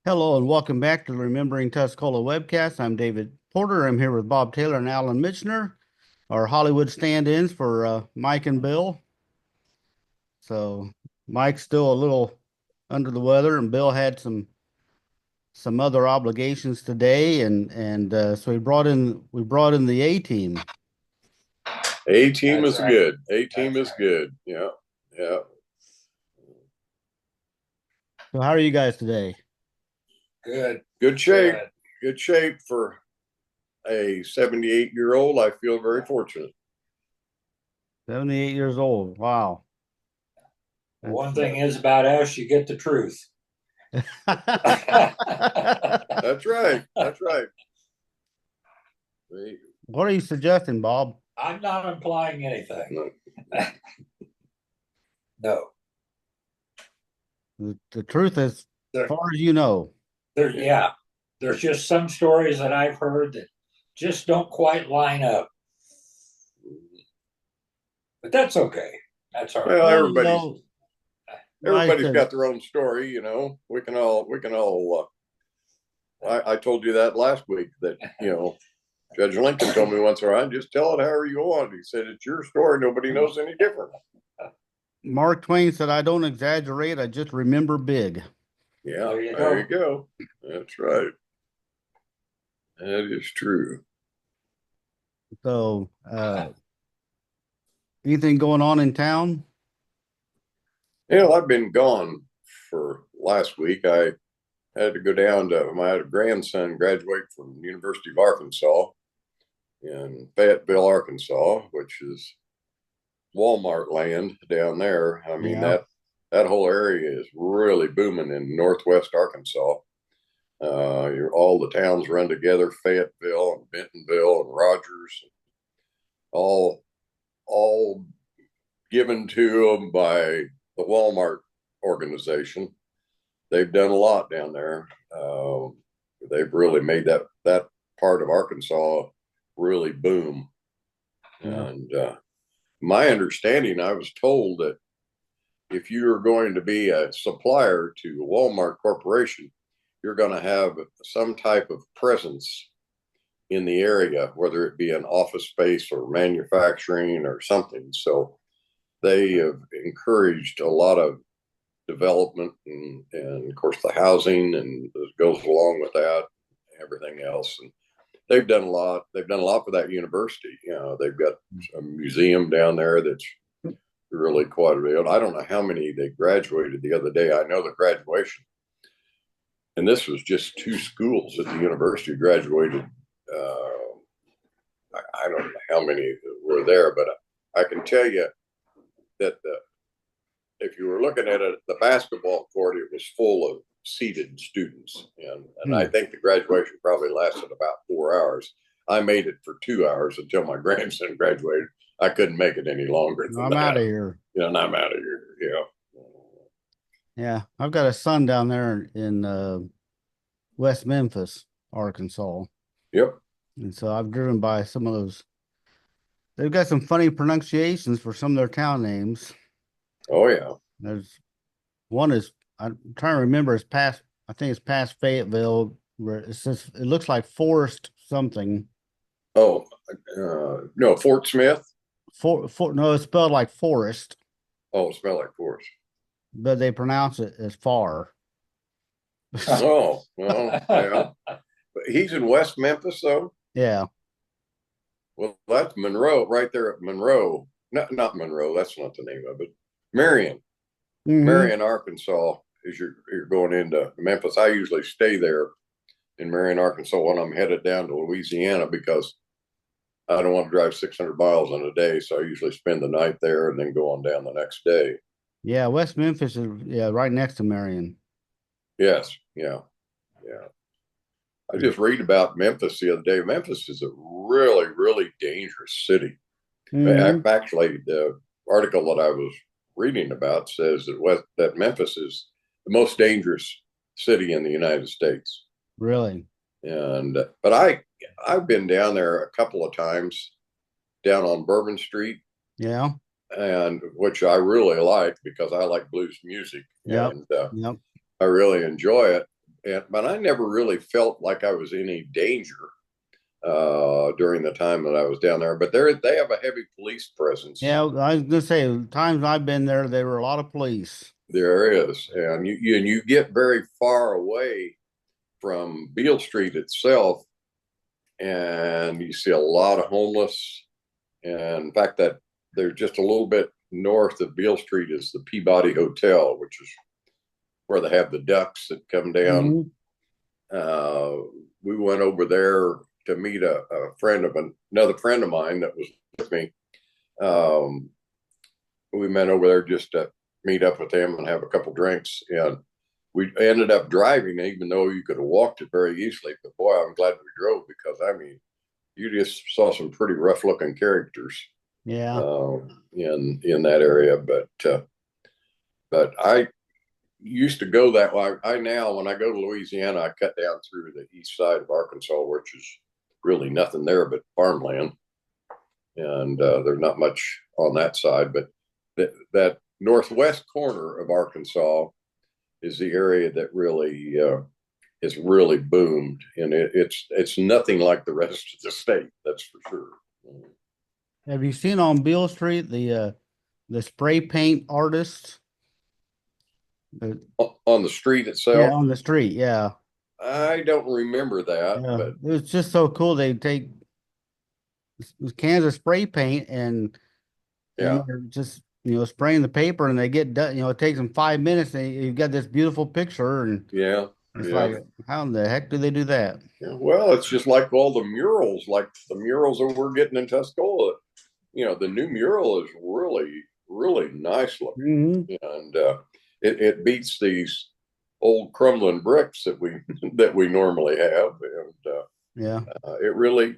Hello and welcome back to the Remembering Tuscola webcast. I'm David Porter. I'm here with Bob Taylor and Alan Michener, our Hollywood stand-ins for Mike and Bill. So Mike's still a little under the weather, and Bill had some other obligations today, and so we brought in the A team. A team is good. A team is good. Yeah, yeah. So how are you guys today? Good. Good shape. Good shape for a 78-year-old. I feel very fortunate. 78 years old. Wow. One thing is about us, you get the truth. That's right. That's right. What are you suggesting, Bob? I'm not implying anything. No. The truth is, as far as you know. There's just some stories that I've heard that just don't quite line up. But that's okay. That's all right. Well, everybody's got their own story, you know. We can all I told you that last week that, Judge Lincoln told me once around, just tell it however you want. He said, it's your story. Nobody knows any different. Mark Twain said, I don't exaggerate. I just remember big. Yeah, there you go. That's right. That is true. So, anything going on in town? I've been gone for last week. I had to go down to my grandson graduate from the University of Arkansas in Fayetteville, Arkansas, which is Walmart land down there. I mean, that whole area is really booming in Northwest Arkansas. All the towns run together, Fayetteville and Bentonville and Rogers, all given to them by the Walmart organization. They've done a lot down there. They've really made that part of Arkansas really boom. And my understanding, I was told that if you're going to be a supplier to Walmart Corporation, you're going to have some type of presence in the area, whether it be an office space or manufacturing or something. So they have encouraged a lot of development and of course the housing and goes along with that, everything else. And they've done a lot. They've done a lot for that university. They've got a museum down there that's really quite a bit. I don't know how many they graduated the other day. I know the graduation, and this was just two schools at the university graduated. I don't know how many were there, but I can tell you that if you were looking at it, the basketball court, it was full of seated students. And I think the graduation probably lasted about 4 hours. I made it for 2 hours until my grandson graduated. I couldn't make it any longer than I'm that. out of here. Yeah, and I'm out of here. Yeah. Yeah, I've got a son down there in West Memphis, Arkansas. Yep. And so I've driven by some of those. They've got some funny pronunciations for some of their town names. Oh, yeah. There's one I'm trying to remember, I think it's past Fayetteville, where it says, it looks like Forest something. Oh, no, Fort Smith. No, it's spelled like Forest. Oh, it's spelled like Forest. But they pronounce it as Far. Oh, well, yeah. But he's in West Memphis, though? Yeah. Well, that's Monroe, right there at Monroe. Not Monroe, that's not the name of it. Marion. Marion, Arkansas, as you're going into Memphis. I usually stay there in Marion, Arkansas when I'm headed down to Louisiana because I don't want to drive 600 miles in a day. So I usually spend the night there and then go on down the next day. Yeah, West Memphis is right next to Marion. Yes, yeah. I just read about Memphis the other day. Memphis is a really, really dangerous city. Actually, the article that I was reading about says that Memphis is the most dangerous city in the United States. Really? And but I've been down there a couple of times, down on Bourbon Street. Yeah. And which I really like because I like blues music. Yep. And I really enjoy it. but I never really felt like I was in any danger during the time that I was down there. But they have a heavy police presence. Yeah, I was gonna say, the times I've been there, there were a lot of police. There is, and you get very far away from Beale Street itself, and you see a lot of homeless. And in fact, that they're just a little bit north of Beale Street is the Peabody Hotel, which is where they have the ducks that come down. We went over there to meet a friend of another friend of mine that was with me. We met over there just to meet up with them and have a couple drinks, and we ended up driving, even though you could have walked it very easily. But boy, I'm glad we drove, because I mean, you just saw some pretty rough looking characters. Yeah. In that area, but I used to go that way. I now, when I go to Louisiana, I cut down through the east side of Arkansas, which is really nothing there but farmland, and there's not much on that side. But that northwest corner of Arkansas is the area that really has really boomed, and it's nothing like the rest of the state. That's for sure. Have you seen on Beale Street the spray paint artists? On the street itself? Yeah, on the street. Yeah. I don't remember that, Yeah. but It's just so cool. They take cans of spray paint and yeah, they're just spraying the paper, and they get done. It takes them 5 minutes, and you've got this beautiful picture, and yeah, it's yeah. like, how in the heck do they do that? Yeah. Well, it's just like all the murals, like the murals that we're getting in Tuscola. The new mural is really, really nice looking, and it beats these old crumbling bricks that we normally have, and Yeah,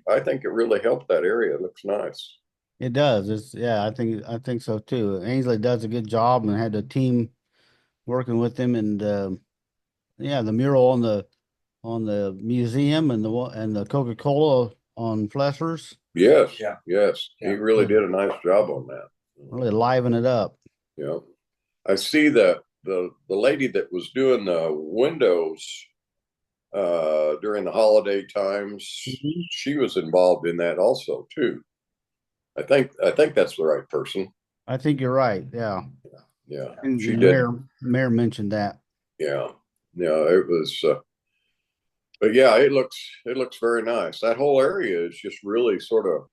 I think it really helped that area. It looks nice. it does. I think so too. Ainsley does a good job and had a team working with him, and yeah, the mural on the museum and the Coca-Cola on Flessers Yes, Yeah. yes, he really did a nice job on that. really liven it up. Yeah, I see that the lady that was doing the windows during the holiday times, she was involved in that also too. I think that's the right person. I think you're right. Yeah, Yeah, and she the did. mayor mentioned that. Yeah, yeah, it was. But yeah, it looks very nice. That whole area is just really sort of.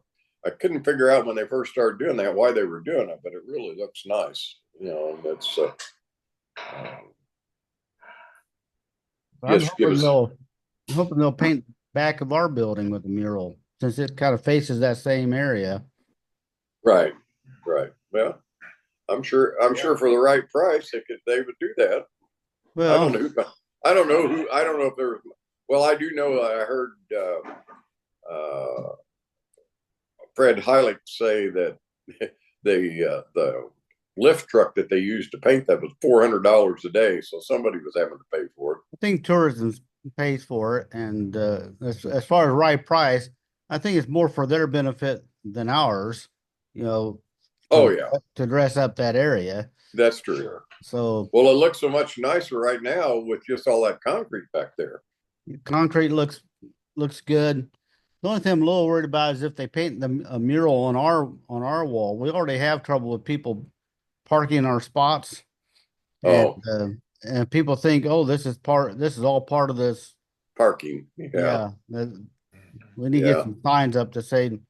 I couldn't figure out when they first started doing that why they were doing it, but it really looks nice. And it's I'm just give us hoping they'll paint back of our building with a mural, since it kind of faces that same area. right. Well, I'm sure for the right price they would do that. Well, I don't know if there. Well, I do know. I heard Fred Heilig say that the lift truck that they used to paint that was $400 a day, so somebody was having to pay for it. I think tourism pays for it, and as far as right price, I think it's more for their benefit than ours. Oh yeah, to dress up that area. That's true. Sure. So, well, it looks so much nicer right now with just all that concrete back there. Concrete looks good. The only thing I'm a little worried about is if they paint a mural on our wall. We already have trouble with people parking in our spots, and and people think, oh, this is all part of this parking. Yeah, we need to get some signs up to say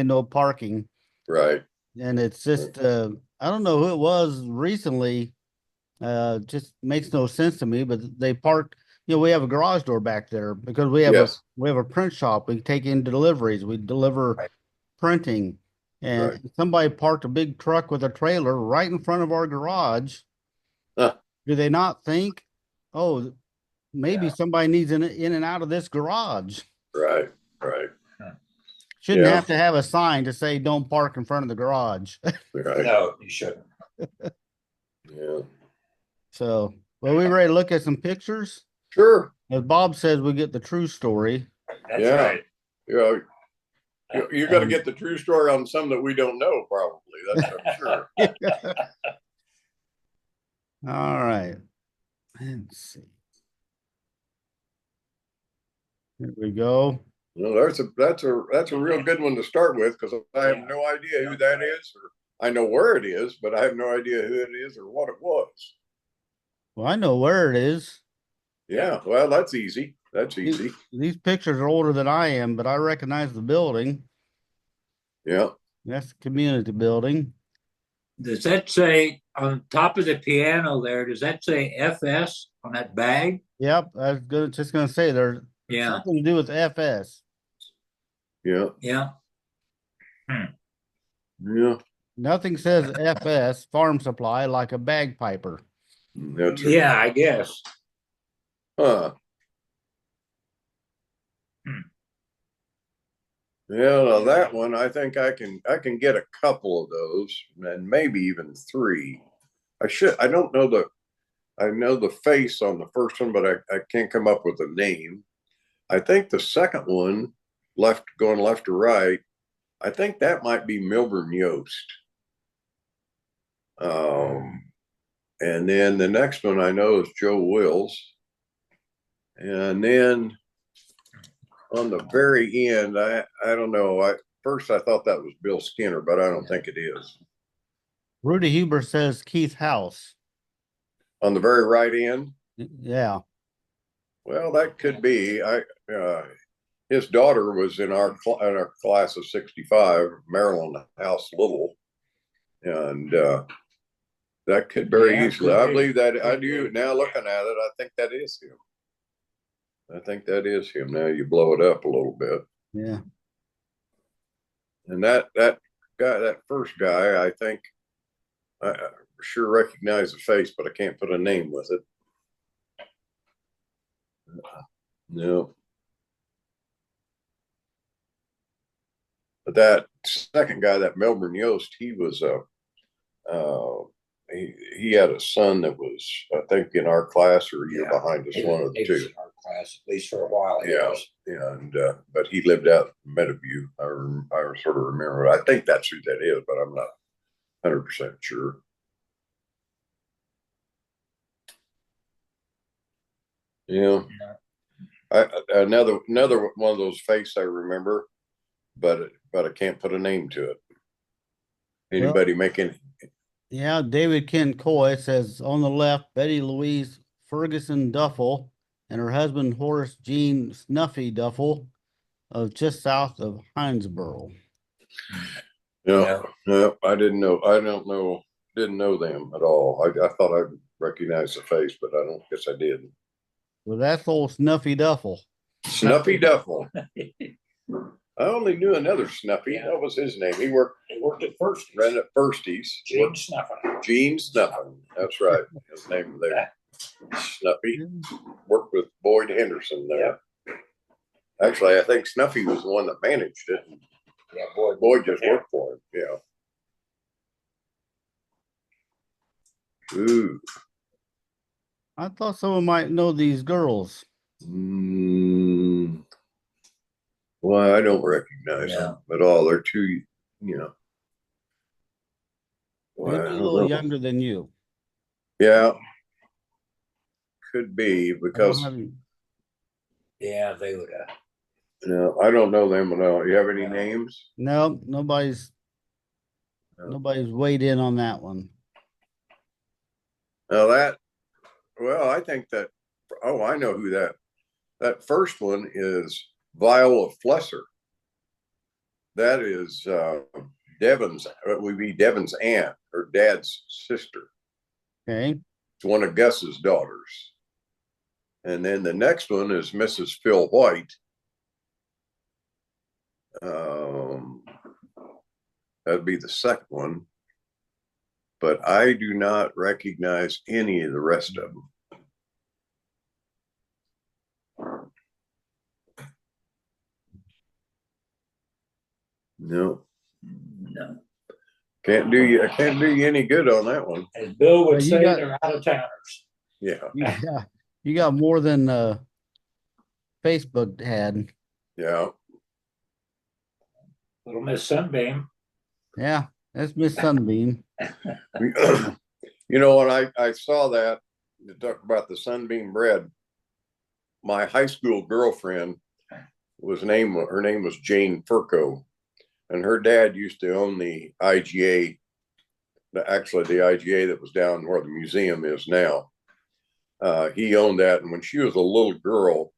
no parking. Right. And it's just I don't know who it was recently. Just makes no sense to me. But they parked. We have a garage door back there because we have a print shop. We take in deliveries. We deliver printing, and somebody parked a big truck with a trailer right in front of our garage. Do they not think, oh, maybe somebody needs in and out of this garage? Right. Shouldn't have to have a sign to say don't park in front of the garage. Right. No, you shouldn't. Yeah. So, well, we ready to look at some pictures? Sure. As Bob says, we get the true story. That's right. Yeah. You got to get the true story on some that we don't know, probably. That's for sure. All right. Let's see. Here we go. Well, that's a real good one to start with, because I have no idea who that is, or I know where it is, but I have no idea who it is or what it was. Well, I know where it is. Yeah, well, that's easy. That's easy. These pictures are older than I am, but I recognize the building. Yeah. That's the community building. Does that say on top of the piano there, does that say FS on that bag? Yep, I was just gonna say there's Yeah, something to do with FS. Yeah. yeah. Yeah. Nothing says FS farm supply like a bagpiper. That's Yeah, I guess. huh. Hmm. Yeah, now that one, I think I can get a couple of those, and maybe even three. I don't know I know the face on the first one, but I can't come up with a name. I think the second one, going left to right, I think that might be Milburn Yost. And then the next one I know is Joe Wills. And then on the very end, I don't know. First I thought that was Bill Skinner, but I don't think it is. Rudy Huber says Keith House. On the very right end, Yeah. well, that could be. His daughter was in our class of '65, Marilyn House Little, and that could very easily. I believe that. I do now. Looking at it, I think that is him. I think that is him. Now you blow it up a little bit. Yeah. And that guy, that first guy, I think I sure recognize the face, but I can't put a name with it. No. But that second guy, that Melbourne Yost, he was he had a son that was, I think, in our class or a year behind us, one of the two. In our class, at least for a while. Yeah, and but he lived out in Meadowview. I sort of remember. I think that's who that is, but I'm not 100% sure. Yeah, another one of those faces I remember, but I can't put a name to it. Anybody making? Yeah, David Ken Coy says on the left, Betty Louise Ferguson Duffel and her husband Horace Jean Snuffy Duffel of just south of Hinesboro. Yeah, no, I didn't know. Didn't know them at all. I thought I recognized the face, but I don't guess I did. Well, that's old Snuffy Duffel. Snuffy Duffel. I only knew another Snuffy. Yeah. What was his name? He worked at Firsties. Ran at Firsties. Gene Snuffin. Gene Snuffin. That's right. His name there. Snuffy. Worked with Boyd Henderson there. Yeah. Actually, I think Snuffy was the one that managed it. Yeah, Boyd just worked for him. Yeah. Ooh. I thought someone might know these girls. Well, I don't recognize them at all. They're too, Well, maybe a little younger than you. Yeah. Could be because. Yeah, they would. No, I don't know them at all. You have any names? No, nobody's weighed in on that one. Now I think that. Oh, I know who that first one is. Viola Flesser. That is Devin's. Would be Devin's aunt, her dad's sister. Okay. It's one of Gus's daughters. And then the next one is Mrs. Phil White. That'd be the second one. But I do not recognize any of the rest of them. No. Can't do you any good on that one. As Bill would say, they're out of towners. Yeah. You got more than Facebook had. Yeah. Little Miss Sunbeam. Yeah, that's Miss Sunbeam. When I saw that, to talk about the Sunbeam bread, my high school girlfriend her name was Jane Furco, and her dad used to own the IGA, actually the IGA that was down where the museum is now. He owned that, and when she was a little girl,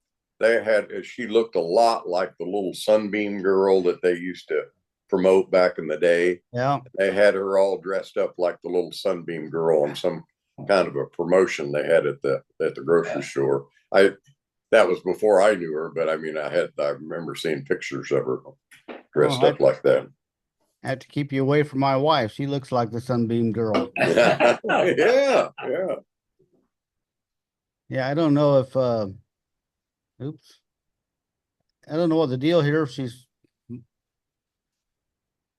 she looked a lot like the little Sunbeam girl that they used to promote back in the day. Yeah. They had her all dressed up like the little Sunbeam girl on some kind of a promotion they had at the grocery store. That was before I knew her, but I mean, I remember seeing pictures of her dressed up like that. I have to keep you away from my wife. She looks like the Sunbeam girl. Yeah. Yeah, I don't know if oops. I don't know what the deal here, if she's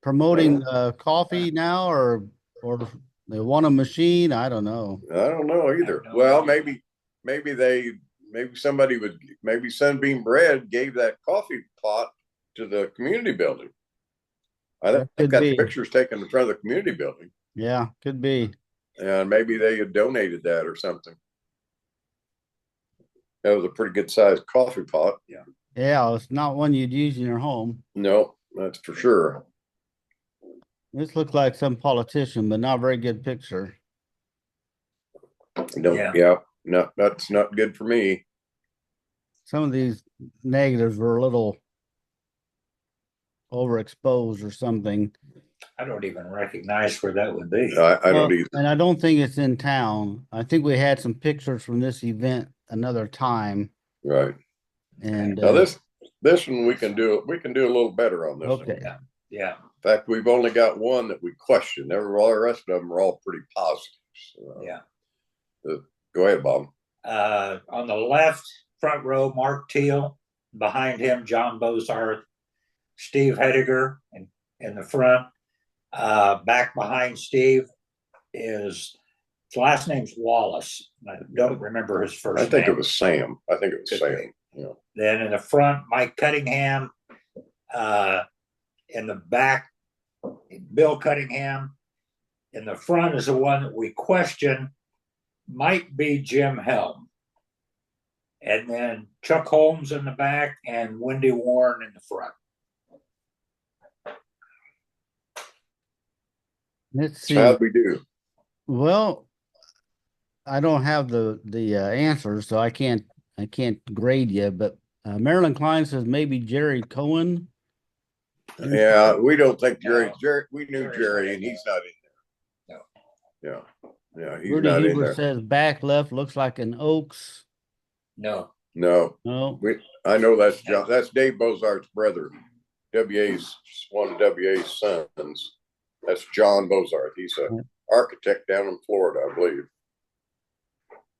promoting coffee now or they want a machine. I don't know. I don't know either. Well, maybe Sunbeam Bread gave that coffee pot to the community building. I think Could got be. the pictures taken in front of the community building. Yeah, could be. And maybe they had donated that or something. That was a pretty good sized coffee pot. Yeah. Yeah, it's not one you'd use in your home. No, that's for sure. This looks like some politician, but not a very good picture. No, that's not good for me. Some of these negatives were a little overexposed or something. I don't even recognize where that would be. I don't either. And I don't think it's in town. I think we had some pictures from this event another time. Right. And now this one we can do a little better on this. Okay. One. Yeah. In fact, we've only got one that we question. All the rest of them are all pretty positive. So, yeah. Go ahead, Bob. On the left front row, Mark Teal. Behind him, John Bozarth, Steve Hediger in the front. Back behind Steve his last name's Wallace. I don't remember his first name. I think it was Sam. Yeah. Then in the front, Mike Cunningham. In the back, Bill Cunningham. In the front is the one that we question might be Jim Helm. And then Chuck Holmes in the back and Wendy Warren in the front. let's see. How'd we do? Well, I don't have the answers, so I can't grade you. But Marilyn Klein says maybe Jerry Cohen. Yeah, we don't think Jerry. No. Jerry, we knew Jerry, and he's not in there. No. Yeah, he's Rudy not in Huber there. says back left looks like an Oaks. No. No. I know that's John. That's Dave Bozart's brother. One of WA's sons. That's John Bozart. He's an architect down in Florida, I believe.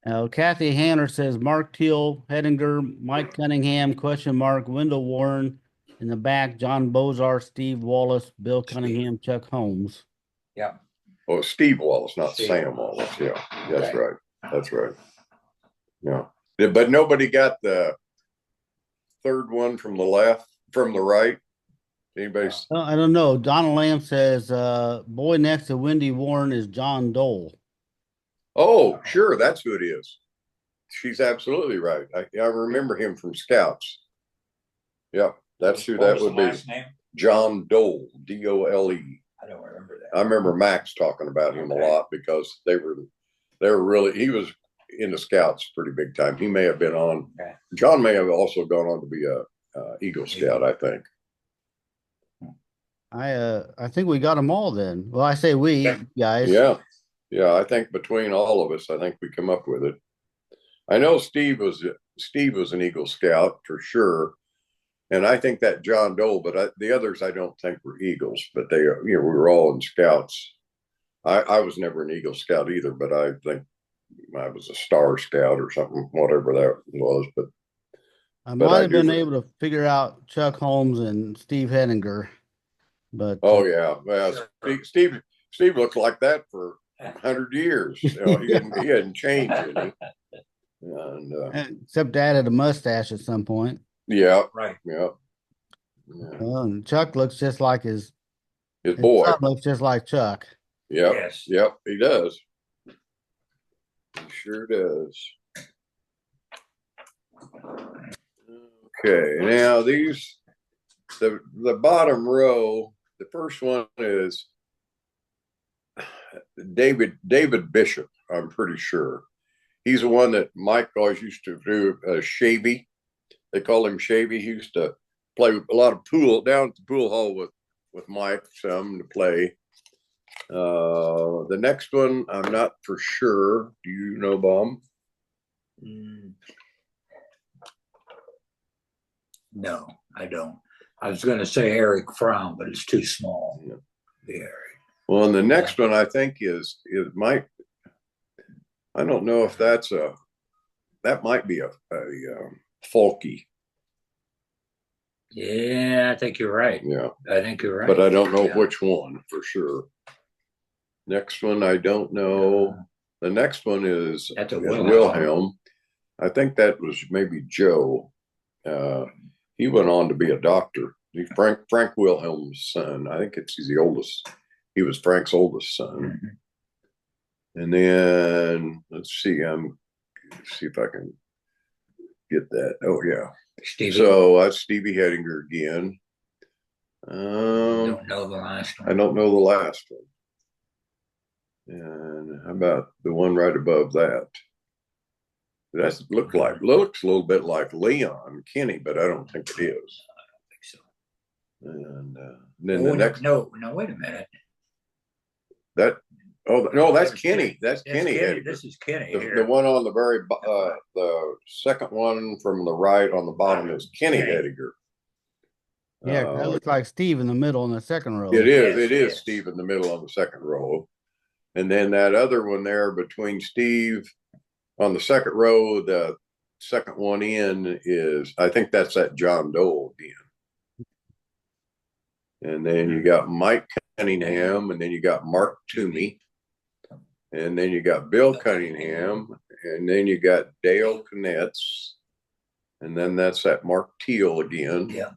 Now, Kathy Hanner says Mark Teal, Hedinger, Mike Cunningham, question mark, Wendell Warren. In the back, John Bozar, Steve Wallace, Bill Cunningham, Chuck Holmes. Yeah. Oh, Steve Wallace, not Steve Sam Wallace. Yeah, that's Okay. right. That's right. Yeah. But nobody got the third one from the right. Anybody? I don't know. Donald Lamb says boy next to Wendy Warren is John Dole. Oh, sure. That's who it is. She's absolutely right. I remember him from Scouts. Yeah, that's who that would be. Last name? John Dole, D-O-L-E. I don't remember that. I remember Max talking about him a lot because they were really, he was in the Scouts pretty big time. He may have been on, John may have also gone on to be a Eagle Scout, I think. I think we got them all then. Well, I say we guys. Yeah. I think between all of us, I think we come up with it. I know Steve was an Eagle Scout for sure. And I think that John Dole, but the others I don't think were Eagles, but they, we were all in Scouts. I was never an Eagle Scout either, but I think I was a Star Scout or something, whatever that was. But I might have been able to figure out Chuck Holmes and Steve Hedinger, but well, Steve looked like that for 100 years. He hadn't changed any. And except added a mustache at some point. Yeah. Right. Yeah. And Chuck looks just like his boy. Son looks just like Chuck. Yep. Yes. Yep. He does. He sure does. Okay, now the bottom row, the first one is David Bishop, I'm pretty sure. He's the one that Mike always used to do Shavy. They call him Shavy. He used to play a lot of pool down at the pool hall with Mike, some to play. The next one, I'm not for sure. Do you know, Bob? No, I don't. I was going to say Eric Fromm, but it's too small. Yeah. The Eric. Well, and the next one I think is Mike. I don't know if that might be a Folky. Yeah, I think you're right. Yeah, I think you're right. but I don't know which one for sure. Next one, I don't know. The next one is Wilhelm. I think that was maybe Joe. He went on to be a doctor. He's Frank Wilhelm's son. I think he's the oldest. He was Frank's oldest son. Mm-hmm. And then let's see. See if I can get that. Oh yeah. Stevie. So that's Stevie Hedinger again. Don't know the last one. I don't know the last one. And how about the one right above that? That looks a little bit like Leon Kenny, but I don't think it is. I don't think so. And then the next. No, wait a minute. That's Kenny. That's Kenny. This is Kenny. The one on the very the second one from the right on the bottom is Kenny Hediger. Yeah, that looks like Steve in the middle in the second row. It is. It is Steve in the middle on the second row. And then that other one there between Steve on the second row, the second one in is, I think that's that John Doe again. And then you got Mike Cunningham, and then you got Mark Toomey, and then you got Bill Cunningham, and then you got Dale Knetz, and then that's that Mark Teal again. Yeah.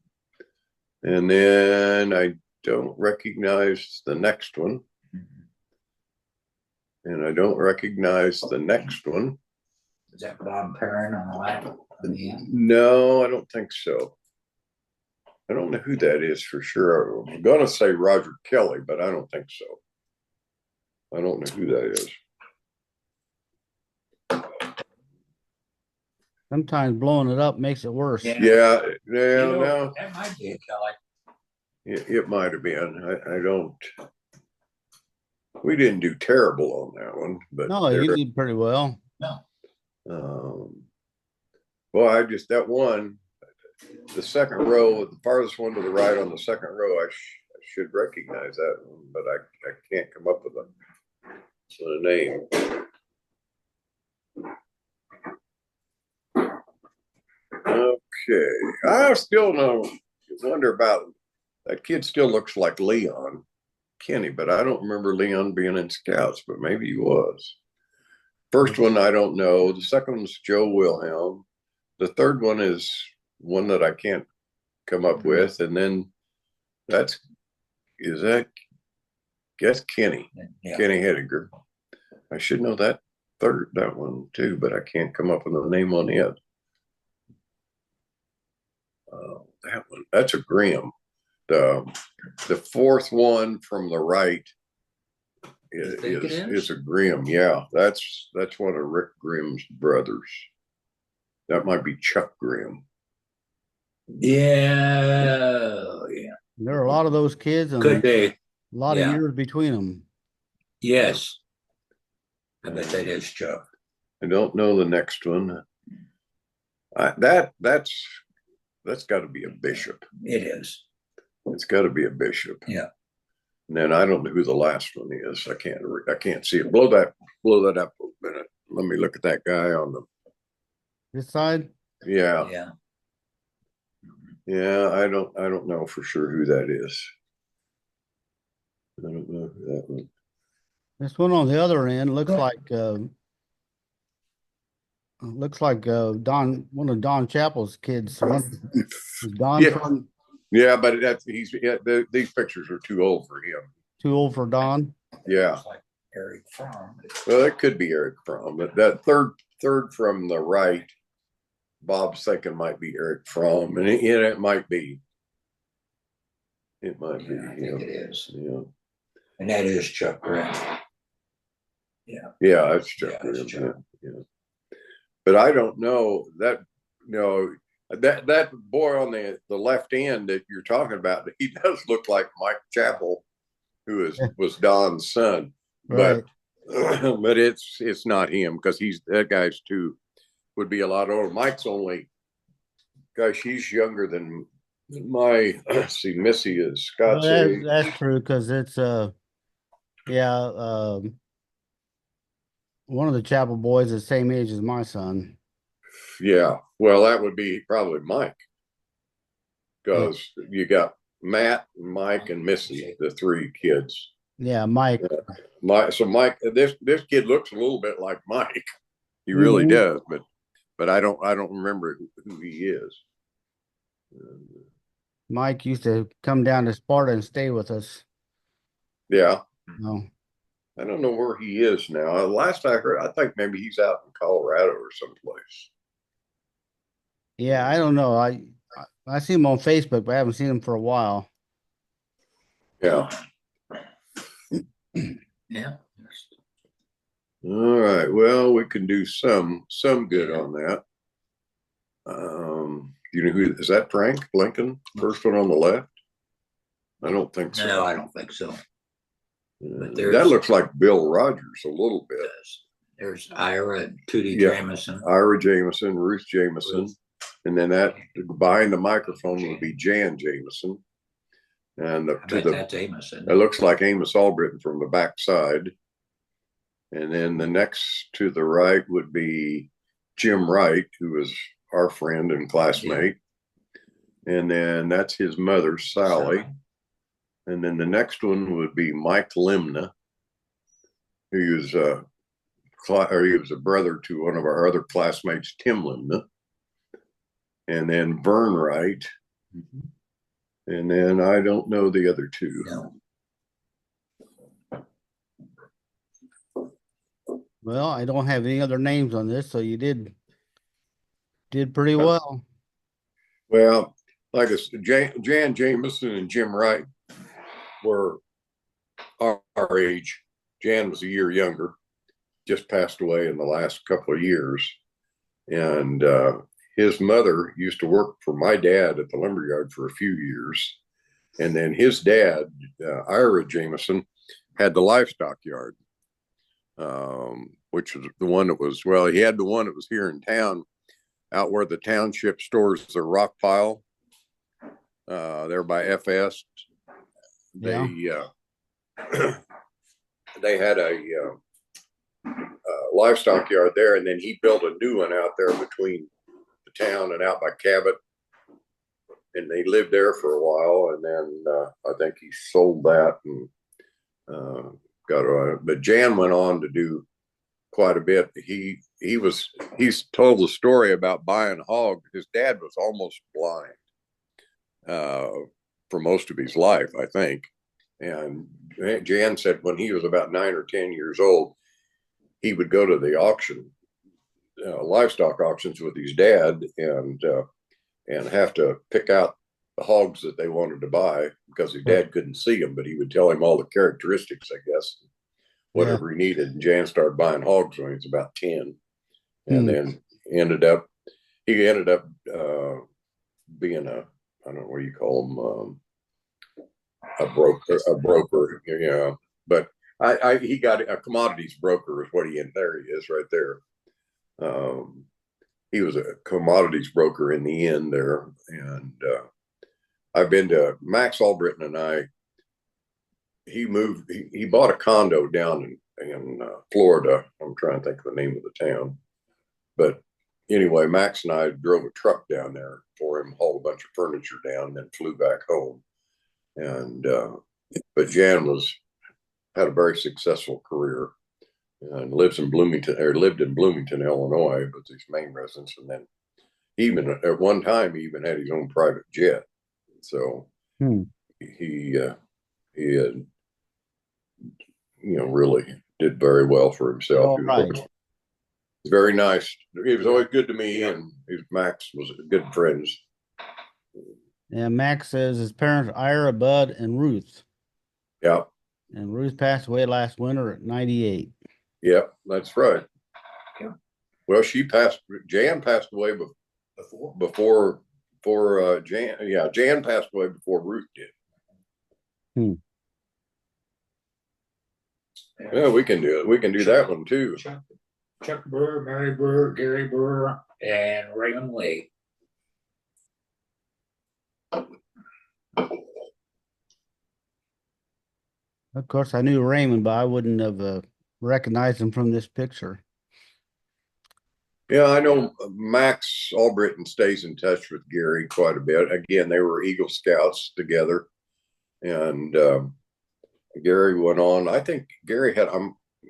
And then I don't recognize the next one. And I don't recognize the next one. Is that Bob Perrin on the left? No, I don't think so. I don't know who that is for sure. I'm going to say Roger Kelly, but I don't think so. I don't know who that is. Sometimes blowing it up makes it worse. Yeah, no. That might be Kelly. It might have been. I don't. We didn't do terrible on that one, but no, you did pretty well. No. Well, that one, the second row, the farthest one to the right on the second row, I should recognize that one, but I can't come up with a name. Okay, I still wonder about that kid. Still looks like Leon Kenny, but I don't remember Leon being in Scouts, but maybe he was. First one, I don't know. The second one's Joe Wilhelm. The third one is one that I can't come up with. And then that's Kenny, Kenny Hediger. I should know that one too, but I can't come up with a name on it. That one, that's a Grimm. The fourth one from the right is a Grimm. Yeah, that's one of Rick Grimm's brothers. That might be Chuck Grimm. Yeah. There are a lot of those kids, and could be a lot of years between them. Yes, I bet that is Chuck. I don't know the next one. That's got to be a Bishop. It is. It's got to be a Bishop. Yeah. And then I don't know who the last one is. I can't see it. Blow that up a minute. Let me look at that guy on this side. Yeah. Yeah. Yeah. I don't know for sure who that is. I don't know who that one. This one on the other end looks like Don, one of Don Chappell's kids. Don from. Yeah, but these pictures are too old for him. Too old for Don. Yeah. It's like Eric Fromm. Well, it could be Eric Fromm, but that third from the right Bob's thinking might be Eric Fromm, and it might be. It might be. I think it is. Yeah. And that is Chuck Grant. Yeah, it's Chuck. Yeah, it's Chuck. Yeah. But I don't know that. That boy on the left end that you're talking about, he does look like Mike Chappell, who was Don's son. Right. But it's not him, because that guy's would be a lot older. Mike's only, gosh, he's younger than see, Missy is Scott's age. That's true, because it's one of the Chapel boys is the same age as my son. Yeah, well, that would be probably Mike, because you got Matt, Mike, and Missy, the three kids. Yeah, Mike. So Mike, this kid looks a little bit like Mike. He really does, but I don't remember who he is. Mike used to come down to Sparta and stay with us. Yeah. No. I don't know where he is now. Last I heard, I think maybe he's out in Colorado or someplace. Yeah, I don't know. I see him on Facebook, but I haven't seen him for a while. Yeah. Yeah. All right. Well, we can do some good on that. You know who is that? Frank Lincoln, first one on the left. I don't think so. No, I don't think so. But That looks like Bill Rogers a little bit. There's Ira and Tootie Jameson. Ira Jameson, Ruth Jameson. And then that behind the microphone would be Jan Jameson. And that's Jameson. It looks like Amos Albritton from the backside. And then the next to the right would be Jim Wright, who is our friend and classmate. Yeah. And then that's his mother, Sally. And then the next one would be Mike Limna, who was he was a brother to one of our other classmates, Tim Limna. And then Vern Wright. Mm-hmm. And then I don't know the other two. No. Well, I don't have any other names on this, so you did pretty well. Well, like I said, Jan Jameson and Jim Wright were our age. Jan was a year younger, just passed away in the last couple of years. And his mother used to work for my dad at the lumberyard for a few years. And then his dad, Ira Jameson, had the livestock yard, which was the one that was, well, he had the one that was here in town, out where the township stores their rock pile, there by FS. Yeah. They had a livestock yard there, and then he built a new one out there between the town and out by Cabot. And they lived there for a while, and then I think he sold that and but Jan went on to do quite a bit. He's told the story about buying hogs. His dad was almost blind for most of his life, I think. And Jan said when he was about 9 or 10 years old, he would go to the auction, livestock auctions with his dad, and have to pick out the hogs that they wanted to buy, because his dad couldn't see them, but he would tell him all the characteristics, I guess, whatever he needed. And Jan started buying hogs when he was about 10, and then he ended up being I don't know what you call him, a broker, yeah. But he got a commodities broker is what he is right there. He was a commodities broker in the end there. And I've been to Max Albritton, and he bought a condo down in Florida. I'm trying to think of the name of the town. But anyway, Max and I drove a truck down there for him, hauled a bunch of furniture down, and then flew back home. And but Jan had a very successful career, and lived in Bloomington, Illinois, was his main residence. And then even at one time, he even had his own private jet. So he had, really did very well for himself. Very nice. He was always good to me, and Max was good friends. And Max says his parents, Ira, Bud, and Ruth. Yeah. And Ruth passed away last winter at 98. Yeah, that's right. Yeah. Well, Jan passed away before Jan. Yeah, Jan passed away before Ruth did. Yeah, we can do it. We can do that one too. Chuck Brewer, Mary Brewer, Gary Brewer, and Raymond Lee. Of course, I knew Raymond, but I wouldn't have recognized him from this picture. Yeah, I know Max Albritton stays in touch with Gary quite a bit. Again, they were Eagle Scouts together, and Gary went on. I think Gary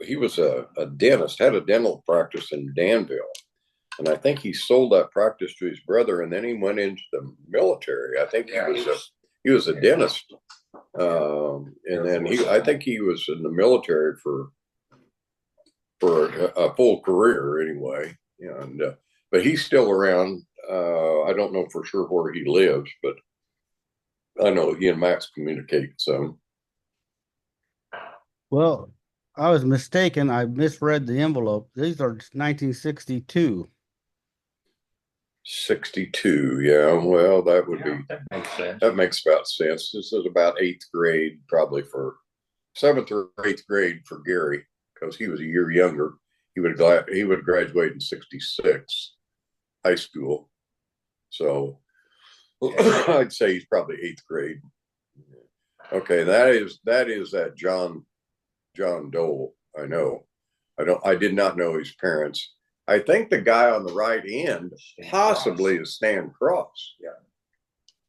he was a dentist, had a dental practice in Danville, and I think he sold that practice to his brother, and then he went into the military. I think he was a dentist, and then I think he was in the military for a full career anyway. And but he's still around. I don't know for sure where he lives, but I know he and Max communicate some. Well, I was mistaken. I misread the envelope. These are 1962. 62, yeah. Well, that would be that makes sense. That makes about sense. This is about 8th grade, probably for 7th or 8th grade for Gary, because he was a year younger. He would graduate in 66, high school. So I'd say he's probably 8th grade. Okay, that is that John Dole. I know. I did not know his parents. I think the guy on the right end possibly is Stan Cross. Yeah.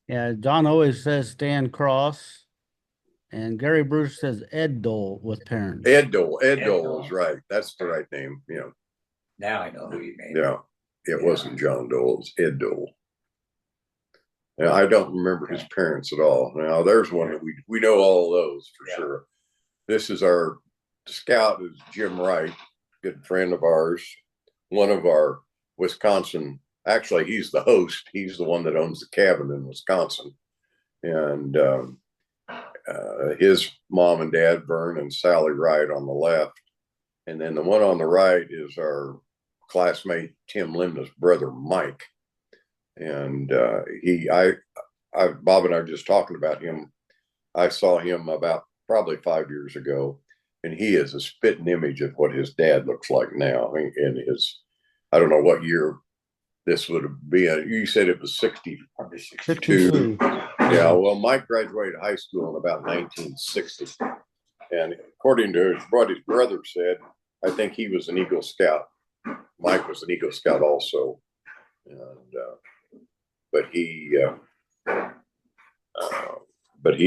Yeah, John always says Stan Cross. And Gary Bruce says Ed Dole with parents. Ed Dole is right. That's the right name. Yeah. Now I know who you mean. Yeah. It wasn't John Dole. It was Ed Dole. Now, I don't remember his parents at all. Now, there's one that we know all of those for sure. This is our scout is Jim Wright, good friend of ours. One of our Wisconsin, actually, he's the host. He's the one that owns the cabin in Wisconsin. And his mom and dad, Vern and Sally Wright, on the left. And then the one on the right is our classmate, Tim Limna's brother, Mike. And Bob and I were just talking about him. I saw him about probably 5 years ago, and he is a spitting image of what his dad looks like now. And I don't know what year this would be. You said it was 62. Yeah, well, Mike graduated high school in about 1960. And according to what his brother said, I think he was an Eagle Scout. Mike was an Eagle Scout also. And, but he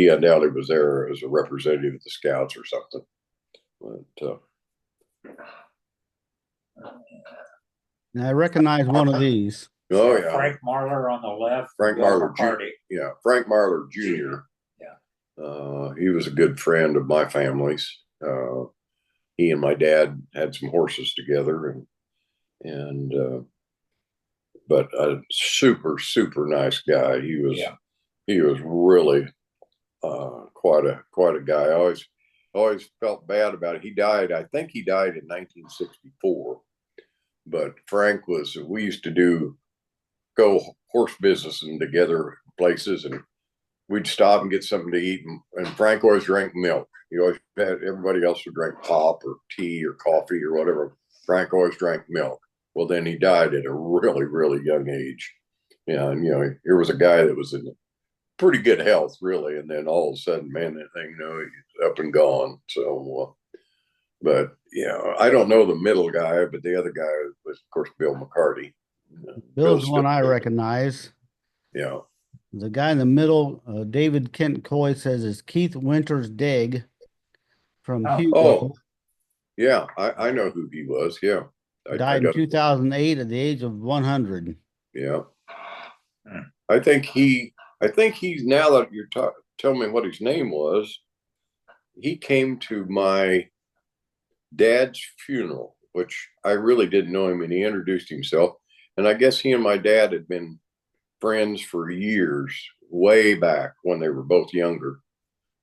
undoubtedly was there as a representative of the Scouts or something. But, now I recognize one of these. Oh yeah, Frank Marler on the left. Frank Marler Jr. Yeah, Frank Marler Jr. Yeah, he was a good friend of my family's. He and my dad had some horses together, but a super nice guy. He was really quite a guy. I always felt bad about it. I think he died in 1964. But Frank we used to go horse businessing together places, and we'd stop and get something to eat. And Frank always drank milk. He always had, everybody else would drink pop or tea or coffee or whatever. Frank always drank milk. Well, then he died at a really young age. Yeah, and here was a guy that was in pretty good health, really, and then all of a sudden, man, that thing, he's up and gone. So, but I don't know the middle guy, but the other guy was, of course, Bill McCarty. Bill's the one I recognize. Yeah. The guy in the middle, David Kent Coy, says is Keith Winters Degg from Hugo. Oh, yeah, I know who he was. Yeah. Died in 2008 at the age of 100. Yeah. I think he's, now that you're telling me what his name was, he came to my dad's funeral which I really didn't know him, and he introduced himself. And I guess he and my dad had been friends for years, way back when they were both younger.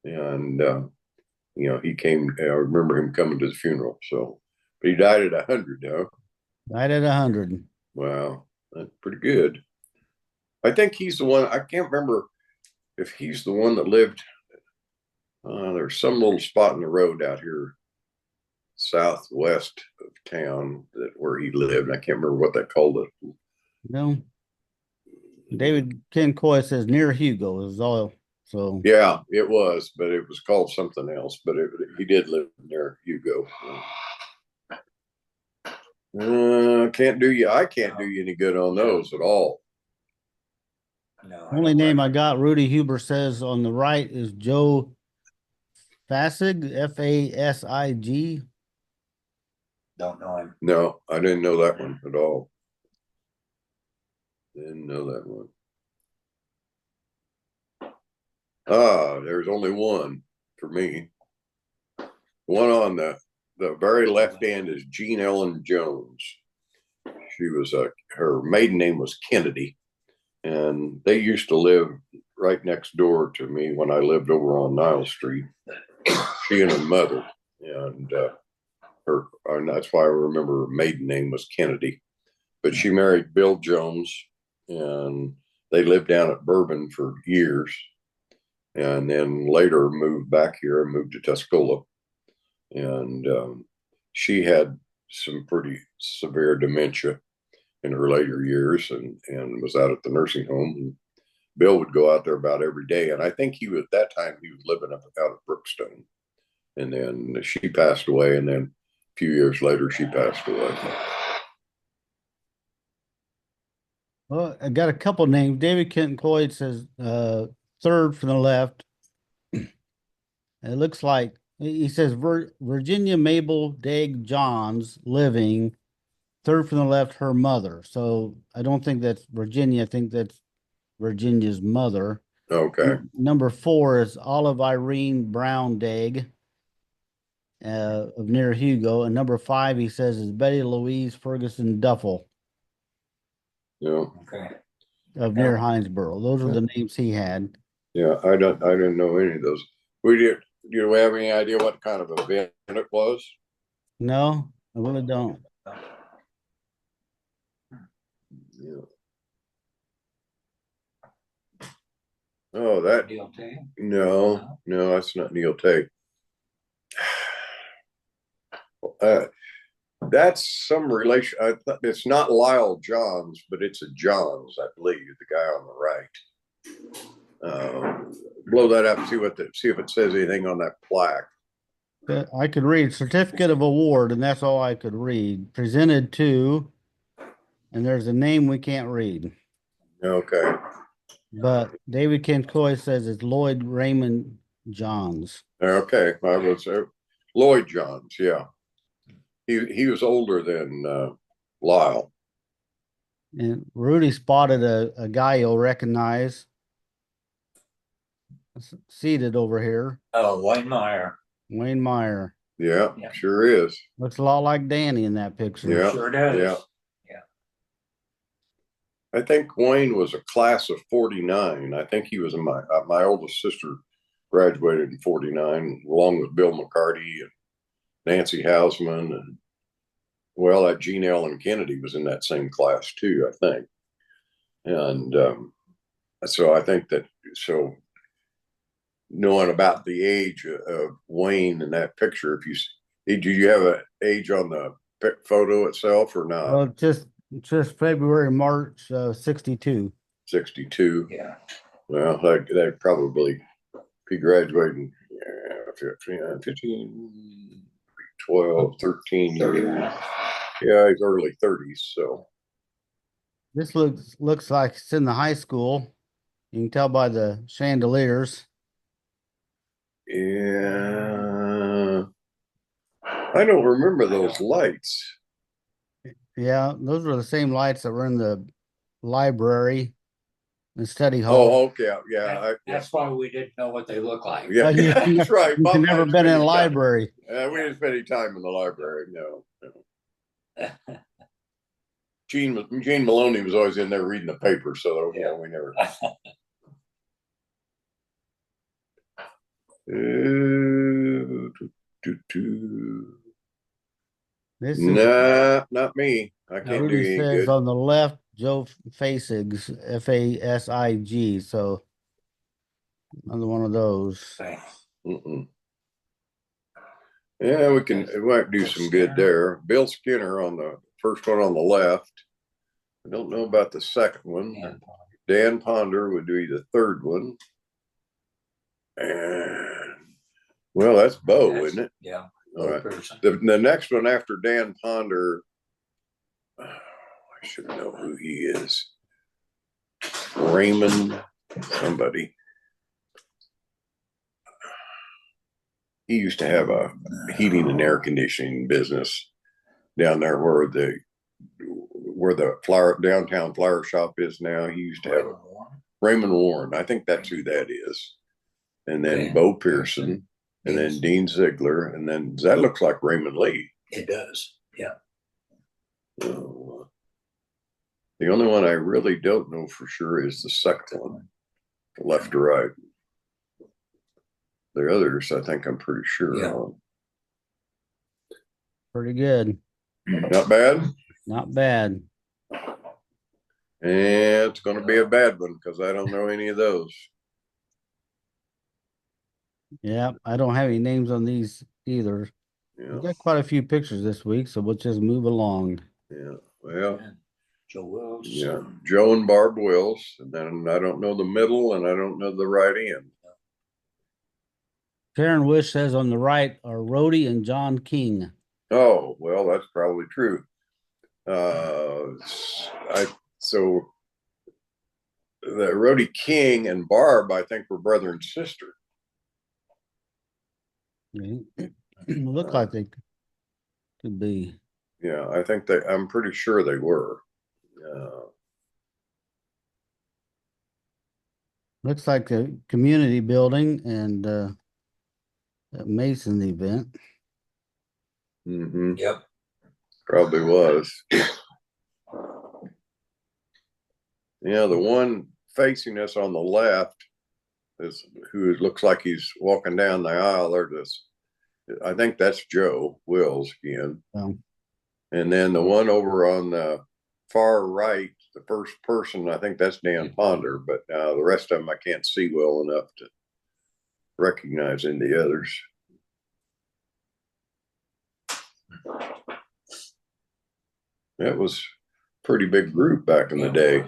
And he came. I remember him coming to the funeral. So, but he died at 100, though. Died at 100. Wow, that's pretty good. I think he's the one. I can't remember if he's the one that lived. There's some little spot in the road out here southwest of town where he lived. I can't remember what they called it. No. David Ken Coy says near Hugo is all. So yeah, it was, but it was called something else. But he did live near Hugo. I can't do you any good on those at all. No. Only name I got, Rudy Huber says on the right, is Joe Fasig, Fasig. Don't know him. No, I didn't know that one at all. Didn't know that one. There's only one for me. One on the very left end is Jean Ellen Jones. She was her maiden name was Kennedy, and they used to live right next door to me when I lived over on Nile Street. She and her mother, and that's why I remember her maiden name was Kennedy. But she married Bill Jones, and they lived down at Bourbon for years, and then later moved back here and moved to Tuscola. And she had some pretty severe dementia in her later years, and was out at the nursing home. And Bill would go out there about every day, and I think at that time he was living out at Brookstone. And then she passed away, and then a few years later she passed away. Well, I got a couple names. David Kenton Coy says third from the left. It looks like he says Virginia Mabel Daig Johns living. Third from the left, her mother. So I don't think that's Virginia. I think that's Virginia's mother. Okay. Number 4 is Olive Irene Brown Daig of near Hugo. And number 5, he says, is Betty Louise Ferguson Duffel. Yeah. Okay. Of near Hinesboro. Those are the names he had. Yeah, I didn't know any of those. Do we have any idea what kind of event it was? No, I really don't. Yeah. Oh, that Neil Tay? No, that's not Neil Tay. That's some relation. It's not Lyle Johns, but it's a Johns, I believe, the guy on the right. Blow that up, see if it says anything on that plaque. I could read certificate of award, and that's all I could read. Presented to, and there's a name we can't read. Okay. But David Ken Coy says it's Lloyd Raymond Johns. Okay, I was Lloyd Johns. Yeah, he was older than Lyle. And Rudy spotted a guy you'll recognize seated over here. Oh, Wayne Meyer. Wayne Meyer. Yeah, sure is. Looks a lot like Danny in that picture. Yeah, Sure does. Yeah. I think Wayne was a class of 49. I think he was my oldest sister graduated in 49, along with Bill McCarty and Nancy Hausman, and that Jean Ellen Kennedy was in that same class too, I think. And so I think knowing about the age of Wayne in that picture, do you have an age on the photo itself or not? Well, just February, March 62. 62. Yeah. Well, they probably be graduating 15, 12, 13 years. Yeah, he's early 30s. So This looks like it's in the high school. You can tell by the chandeliers. yeah, I don't remember those lights. Yeah, those were the same lights that were in the library and study hall. Oh, okay, yeah. That's why we didn't know what they look like. Yeah, that's right. You've never been in a library. We didn't spend any time in the library. No. Gene Maloney was always in there reading the paper, so yeah, we never. This is Nah, not me. I can't do Rudy any says good. on the left, Joe Fasigs, Fasig. So another one of those. Mm-mm. Yeah, we might do some good there. Bill Skinner on the first one on the left. I don't know about the second one. Dan Ponder would be the third one. And well, that's Bo, isn't it? Yeah. All right. The next one after Dan Ponder, I should know who he is. Raymond somebody. He used to have a heating and air conditioning business down there where the downtown flower shop is now. He used to have Raymond Warren. I think that's who that is. And then Bo Pearson, and then Dean Ziegler, and then that looks like Raymond Lee. It does. Yeah. The only one I really don't know for sure is the second one, left to right. The others, I think I'm pretty sure on. Pretty good. Not bad. Not bad. And it's going to be a bad one because I don't know any of those. Yeah, I don't have any names on these either. Yeah. We got quite a few pictures this week, so we'll just move along. Yeah. Well, Joe Wills. Yeah. Joe and Barb Wills. And then I don't know the middle and I don't know the right end. Karen Wish says on the right are Rhodey and John King. Oh, well, that's probably true. So the Rhodey King and Barb, I think, were brother and sister. Look like they could be. Yeah, I think I'm pretty sure they were. Looks like a community building and a Mason event. Mm-hmm. Yep. Probably was. Yeah, the one facing us on the left is who looks like he's walking down the aisle. I think that's Joe Wills again. And then the one over on the far right, the first person, I think that's Dan Ponder, but the rest of them I can't see well enough to recognize any of the others. That was a pretty big group back in the day.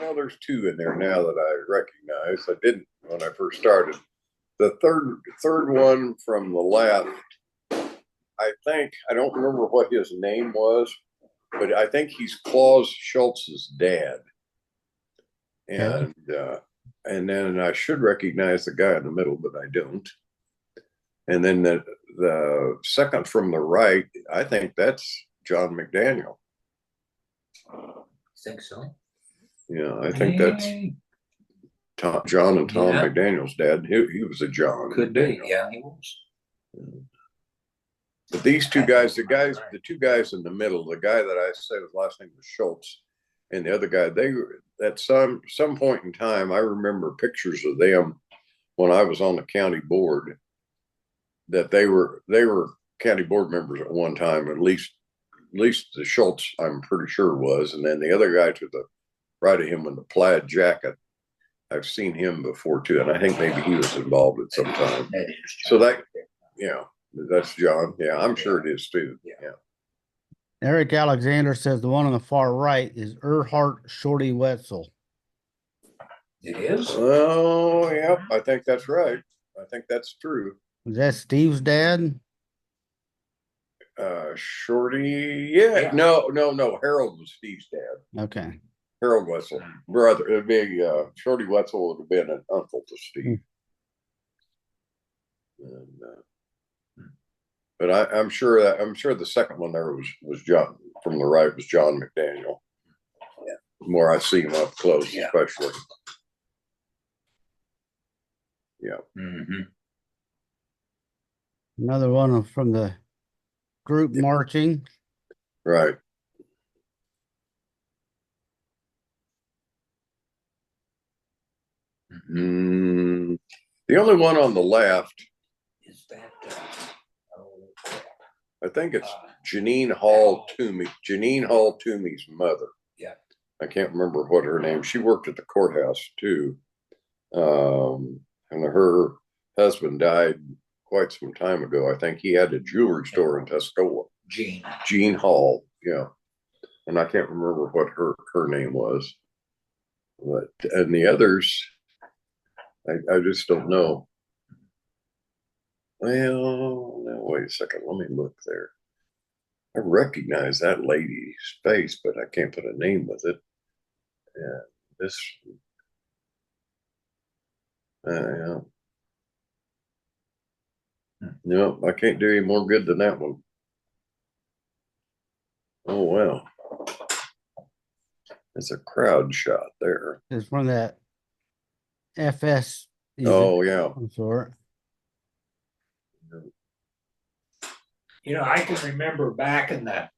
No, there's two in there now that I recognize. I didn't when I first started. The third one from the left, I don't remember what his name was, but I think he's Claus Schultz's dad. And then I should recognize the guy in the middle, but I don't. And then the second from the right, I think that's John McDaniel. Think so. Yeah, I think that's John and Tom McDaniel's dad. He was a John. Could McDaniel. be. Yeah, he was. But these two guys, the two guys in the middle, the guy that I said his last name was Schultz, and the other guy, they were at some point in time, I remember pictures of them when I was on the county board, that they were county board members at one time, at least the Schultz, I'm pretty sure was, and then the other guy to the right of him in the plaid jacket, I've seen him before too, and I think maybe he was involved at some time. So that's John. Yeah, I'm sure it is too. Yeah. Eric Alexander says the one on the far right is Erhard Shorty Wetzel. It is? Oh, yep. I think that's right. I think that's true. Is that Steve's dad? Shorty. Yeah. No. Harold was Steve's dad. Okay. Harold Wetzel, brother. It'd be Shorty Wetzel would have been an uncle to Steve. But I'm sure the second one there was John from the right was John McDaniel. Yeah. The more I see him up close, especially. Yeah. Mhm. Another one from the group marching. Right. The only one on the left, Is that, oh, I think it's Uh, Janine Hall Toomey, Janine Hall Toomey's mother. Yeah. I can't remember what her name. She worked at the courthouse too. And her husband died quite some time ago. I think he had a jewelry store in Tuscola. Jean Hall, yeah. And I can't remember what her name was. But and the others, I just don't know. Well, now wait a second. Let me look there. I recognize that lady's face, but I can't put a name with it. Yeah, this. Yeah. No, I can't do any more good than that one. Oh well, it's a crowd shot there. It's from that FS event Oh yeah. of some sort. You know, I can remember back in the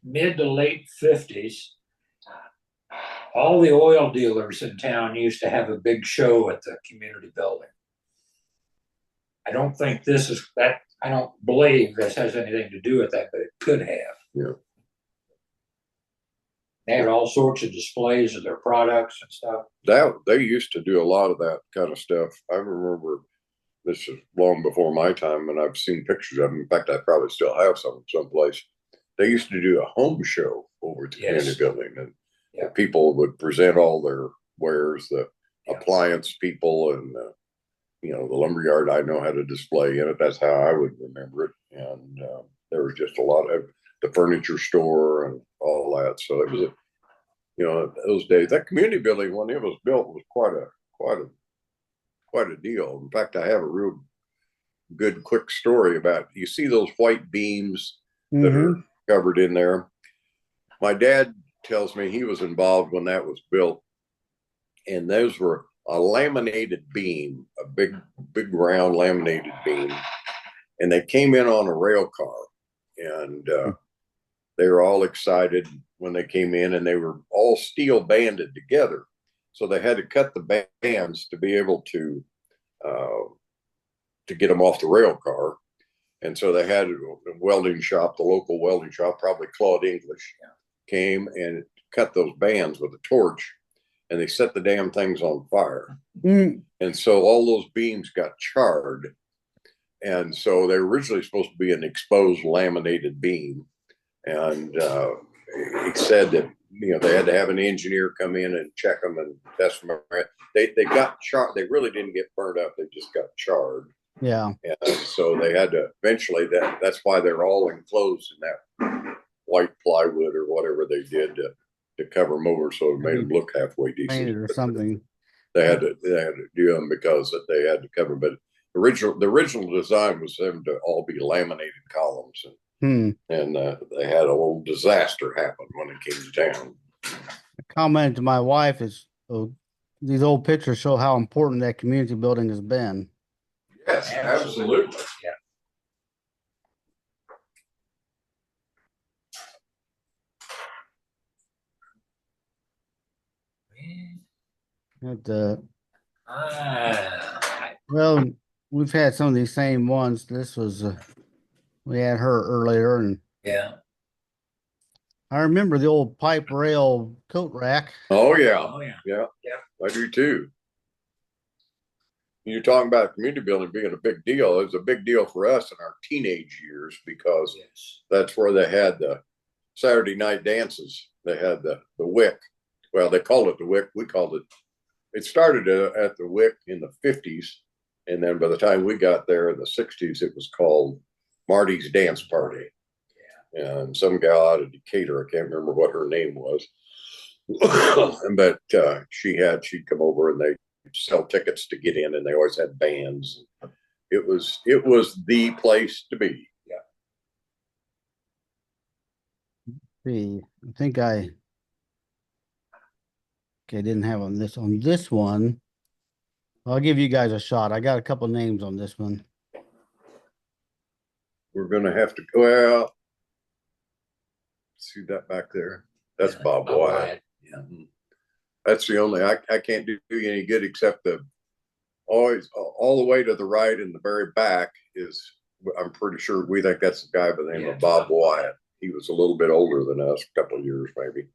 mid to late 50s, all the oil dealers in town used to have a big show at the community building. I don't think this is that, I don't believe this has anything to do with that, but it could have. Yeah. They had all sorts of displays of their products and stuff. That they used to do a lot of that kind of stuff. I remember this is long before my time, and I've seen pictures of them. In fact, I probably still have some someplace. They used to do a home show over at the community building, and the people would present all their wares, the appliance people, and the lumberyard. I know how to display in it. That's how I would remember it. And there was just a lot of the furniture store and all that. So it was those days, that community building when it was built was quite a deal. In fact, I have a real good quick story about, you see those white beams that are covered in there. My dad tells me he was involved when that was built, and those were a laminated beam, a big round laminated beam, and they came in on a rail car, and they were all excited when they came in, and they were all steel banded together. So they had to cut the bands to be able to get them off the rail car. And so they had a welding shop, the local welding shop, probably Claude English, came and cut those bands with a torch, and they set the damn things on fire. And so all those beams got charred. And so they were originally supposed to be an exposed laminated beam. And he said that they had to have an engineer come in and check them and test them. They got charred. They really didn't get burned up. They just got charred. Yeah. And so they had to eventually, that's why they're all enclosed in that white plywood or whatever they did to cover them over, so it made them look halfway decent. Painted or something. They had to do them because they had to cover. But the original design was them to all be laminated columns, and they had a little disaster happen when it came to town. A comment to my wife is, these old pictures show how important that community building has been. Yes, absolutely. Yeah. Well, we've had some of these same ones. This was we had her earlier, and I remember the old pipe rail coat rack. Oh yeah. I do too. You're talking about community building being a big deal. It was a big deal for us in our teenage years because that's where they had the Saturday night dances. They had the Wick. Well, they called it the Wick. We called it. It started at the Wick in the 50s, and then by the time we got there in the 60s, it was called Marty's Dance Party. And some gal out of Decatur, I can't remember what her name was, but she'd come over and they sell tickets to get in, and they always had bands. It was the place to be. I think I didn't have on this one. I'll give you guys a shot. I got a couple names on this one. We're gonna have to, well, see that back there? That's Yeah, Bob Bob Wyatt. Wyatt, yeah. That's the only, I can't do you any good except the, always, all the way to the right in the very back is, I'm pretty sure, we think that's the guy by the name of Bob Wyatt. He was a little bit older than us, a couple of years maybe.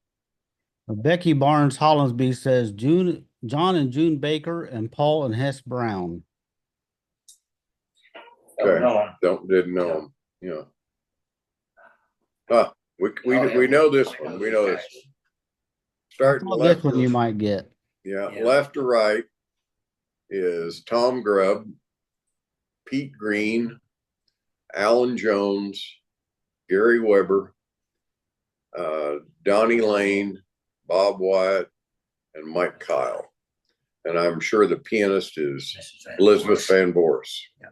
Becky Barnes Hollinsby says John and June Baker and Paul and Hess Brown. Okay, didn't know him, yeah. We know this one, we know this one. Starting Well, left this one you might get. Yeah, left to right is Tom Grubb, Pete Green, Alan Jones, Gary Weber, Donnie Lane, Bob Wyatt, and Mike Kyle. And I'm sure the pianist is Elizabeth Van Voris. Yeah.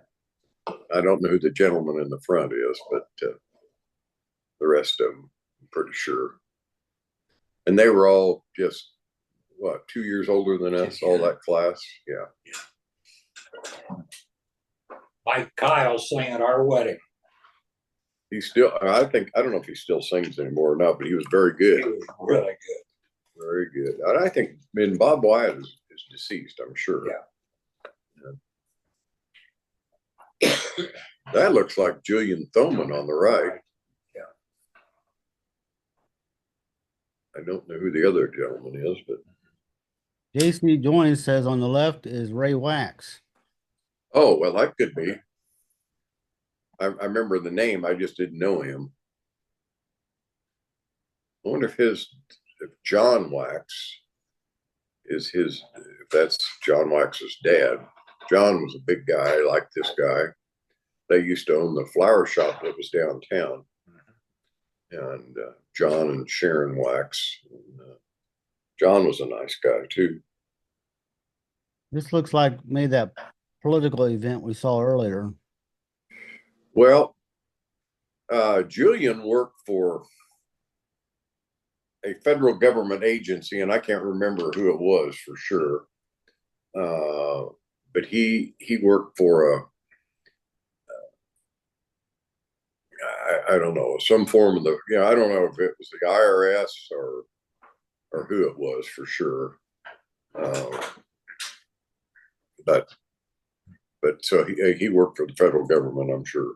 I don't know who the gentleman in the front is, but the rest of them, I'm pretty sure. And they were all just, what, 2 years older than us, all that class? Yeah. Mike Kyle sang at our wedding. He still, I don't know if he still sings anymore or not, but he was very good. He was really good. Very good. And I think, Bob Wyatt is deceased, I'm sure. Yeah. That looks like Julian Thoman on the right. Yeah. I don't know who the other gentleman is, but. J.C. Joynes says on the left is Ray Wax. Oh, well, that could be. I remember the name, I just didn't know him. I wonder if John Wax is if that's John Wax's dad. John was a big guy like this guy. They used to own the flower shop that was downtown. And John and Sharon Wax. And, John was a nice guy too. This looks like maybe that political event we saw earlier. Well, Julian worked for a federal government agency, and I can't remember who it was for sure. But he worked for I don't know, some form of I don't know if it was the IRS or who it was for sure. But so he worked for the federal government, I'm sure.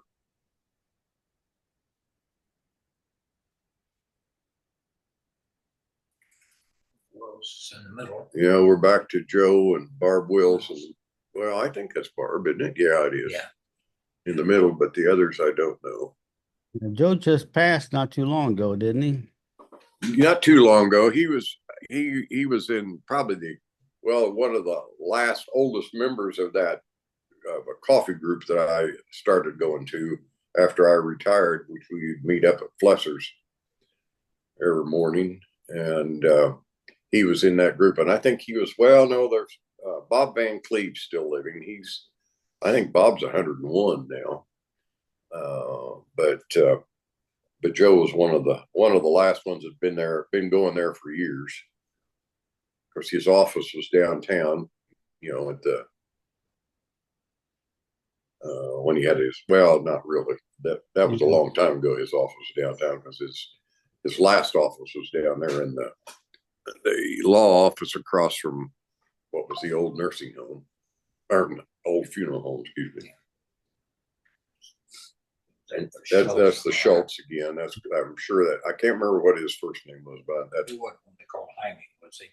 In the middle. Yeah, we're back to Joe and Barb Wilson. Well, I think that's Barb, isn't it? Yeah, it is. Yeah. In the middle, but the others I don't know. Joe just passed not too long ago, didn't he? Not too long ago. He was in probably one of the last oldest members of a coffee group that I started going to after I retired, which we'd meet up at Flesser's every morning. And he was in that group. And I think he was, there's Bob Van Cleve's still living. I think Bob's 101 now. But Joe was one of the last ones that's been going there for years. Of course, his office was downtown, at the when he had not really. That was a long time ago. His office was downtown because his last office was down there in the law office across from what was the old nursing home or old funeral home, excuse me. And that's the Schultz again. I'm sure that I can't remember what his first name was, but that's what they call hanging, was he?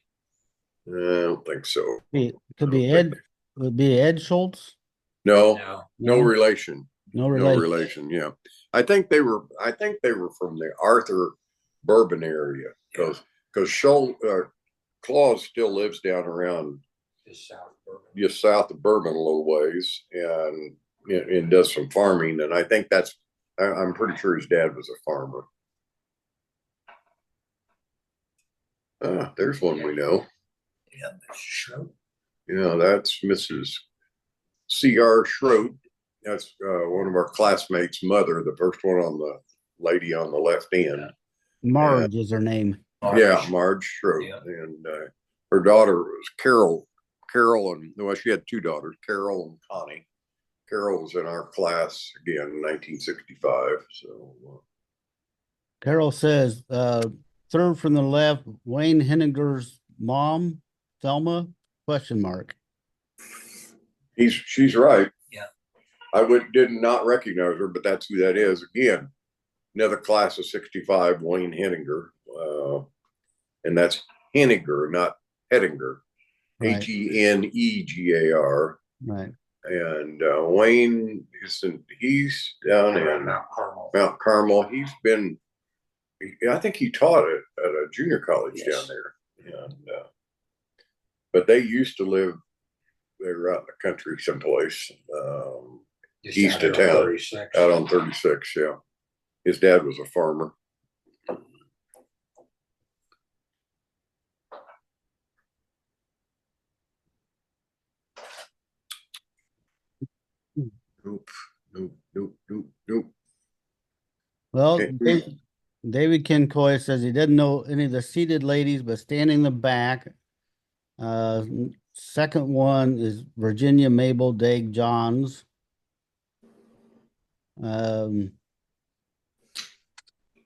I don't think so. It could be Ed. Would be Ed Schultz. No relation. No relation. No relation. Yeah, I think they were from the Arthur Bourbon area because Schultz Claus still lives down around just south of Bourbon a little ways and does some farming, and I think I'm pretty sure his dad was a farmer. There's one we know. Yeah, that's Schroed. Yeah, that's Mrs. C.R. Schroed. That's one of our classmates' mother, the first one on the lady on the left end. Marge is her name. Yeah, Marge Schroed. Yeah. And her daughter was Carol Carol and, well, she had two daughters, Carol and Connie. Carol was in our class again in 1965. So Carol says, third from the left, Wayne Henniger's mom, Thelma, question mark. she's right. Yeah. I did not recognize her, but that's who that is. Again, another class of 65, Wayne Henninger. And that's Henninger, not Hettinger. Right. Henegar. Right. And Wayne he's down in Mount Carmel. I think he taught at a junior college down there. And but they used to live, they were out in the country someplace, east of town, out on 36. Yeah. His dad was a farmer. Nope. Well, Okay. David Kincoy says he doesn't know any of the seated ladies, but standing in the back. Second one is Virginia Mabel Daig Johns. Then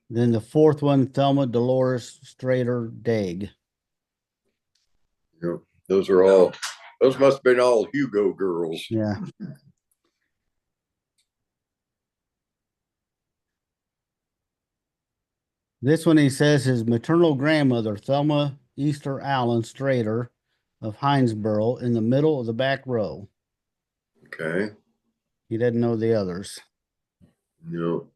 the fourth one, Thelma Dolores Strader Daig. Yep. Those must have been all Hugo girls. Yeah. This one, he says his maternal grandmother, Thelma Easter Allen Strader of Hinesboro, in the middle of the back row. Okay. He doesn't know the others. No.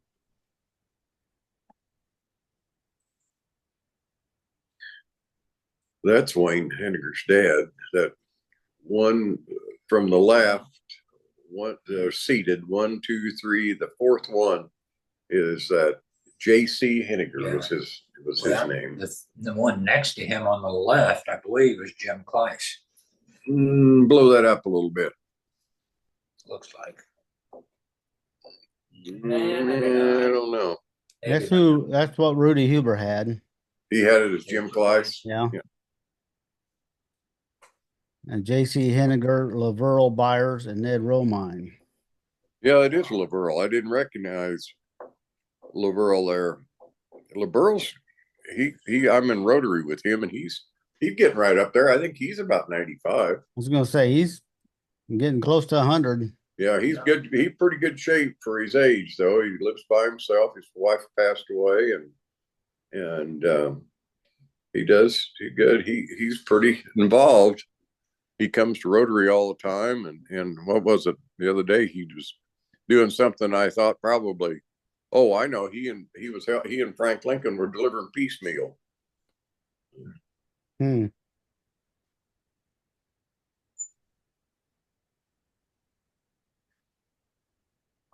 That's Wayne Henniger's dad. That one from the left, one seated 1, 2, 3. The fourth one is that J.C. Henniger was his name. The one next to him on the left, I believe, is Jim Kleiss. Blow that up a little bit. Looks like. I don't know. That's what Rudy Huber had. He had it as Jim Kleiss. Yeah. And J.C. Henniger, Laverl Byers, and Ned Romine. Yeah, it is Laverl. I didn't recognize Laverl there. Laverl's I'm in Rotary with him, and he's getting right up there. I think he's about 95. I was gonna say he's getting close to 100. Yeah, he's good. He's pretty good shape for his age, though. He lives by himself. His wife passed away, and he does good. He's pretty involved. He comes to Rotary all the time, and what was it the other day? He was doing something I thought probably, oh, I know. He and Frank Lincoln were delivering piecemeal.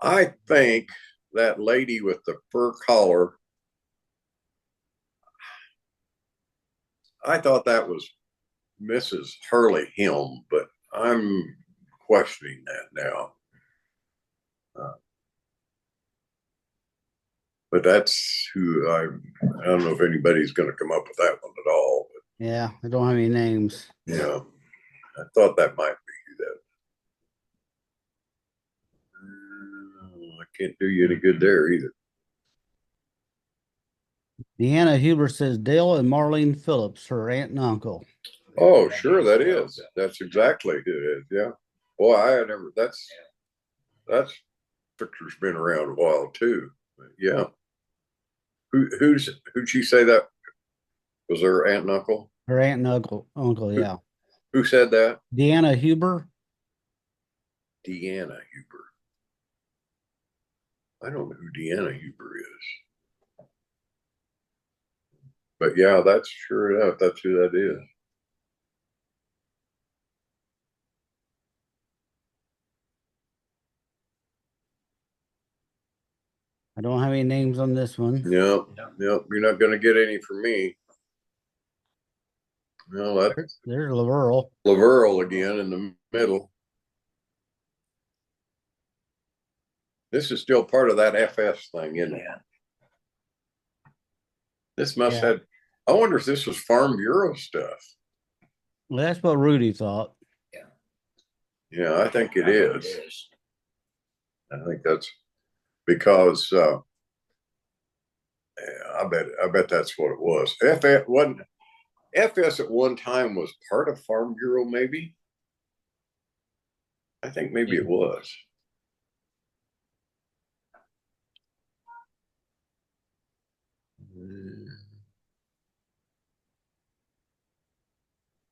I think that lady with the fur collar, I thought that was Mrs. Hurley Helm, but I'm questioning that now. But that's who I don't know if anybody's going to come up with that one at all. But yeah, I don't have any names. Yeah, I thought that might be that. I can't do you any good there either. Deanna Huber says Dale and Marlene Phillips, her aunt and uncle. Oh, sure, that is. That's exactly who it is. Yeah. Boy, I had never. That's picture's been around a while too. But yeah. Who'd she say that was her aunt and uncle? Her aunt and uncle, yeah. Who said that? Deanna Huber. Deanna Huber. I don't know who Deanna Huber is. But yeah, that's sure enough. That's who that is. I don't have any names on this one. Nope. You're not going to get any from me. No, there's Laverl. Laverl again in the middle. This is still part of that FS thing, isn't it? This must have. I wonder if this was Farm Bureau stuff. Well, that's what Rudy thought. Yeah, I think it I think is. I think that's because I bet that's what it was. FS at one time was part of Farm Bureau, maybe. I think maybe it was.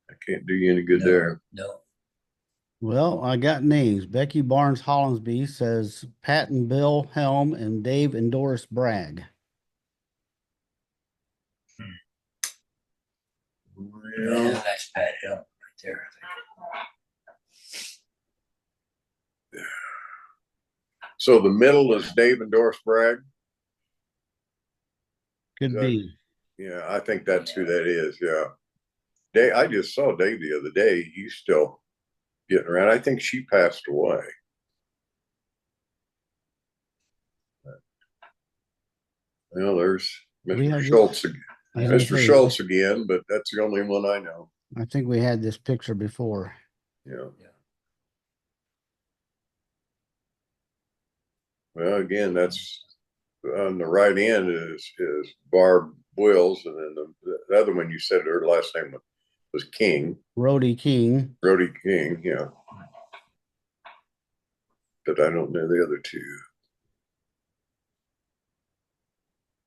I can't do you any good there. No. Well, I got names. Becky Barnes Hollinsby says Pat and Bill Helm and Dave and Doris Bragg. Yeah, that's Pat Hill right there. So the middle is Dave and Doris Bragg. Could be. Yeah, I think that's who that is. Yeah. Dave, I just saw Dave the other day. He's still getting around. I think she passed away. Well, there's Mr. Schultz again. Mr. Schultz again, but that's the only one I know. I think we had this picture before. Yeah. Well, again, that's on the right end is Barb Wills, and then the other one you said her last name was King. Rhodey King. Rhodey King, yeah. But I don't know the other two.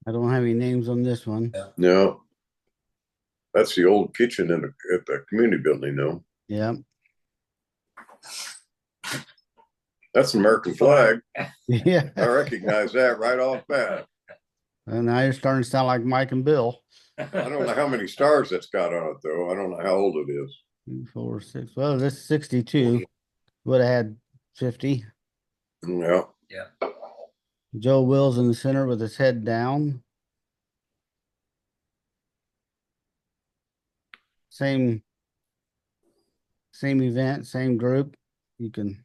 I don't have any names on this one. No. That's the old kitchen at the community building, though. Yeah. That's an American flag. Yeah. I recognize that right off bat. And now you're starting to sound like Mike and Bill. I don't know how many stars that's got on it, though. I don't know how old it is. 2, 4, 6. Well, this is 62. Would have had 50. Yeah. Yeah. Joe Wills in the center with his head down. Same event, same group. You can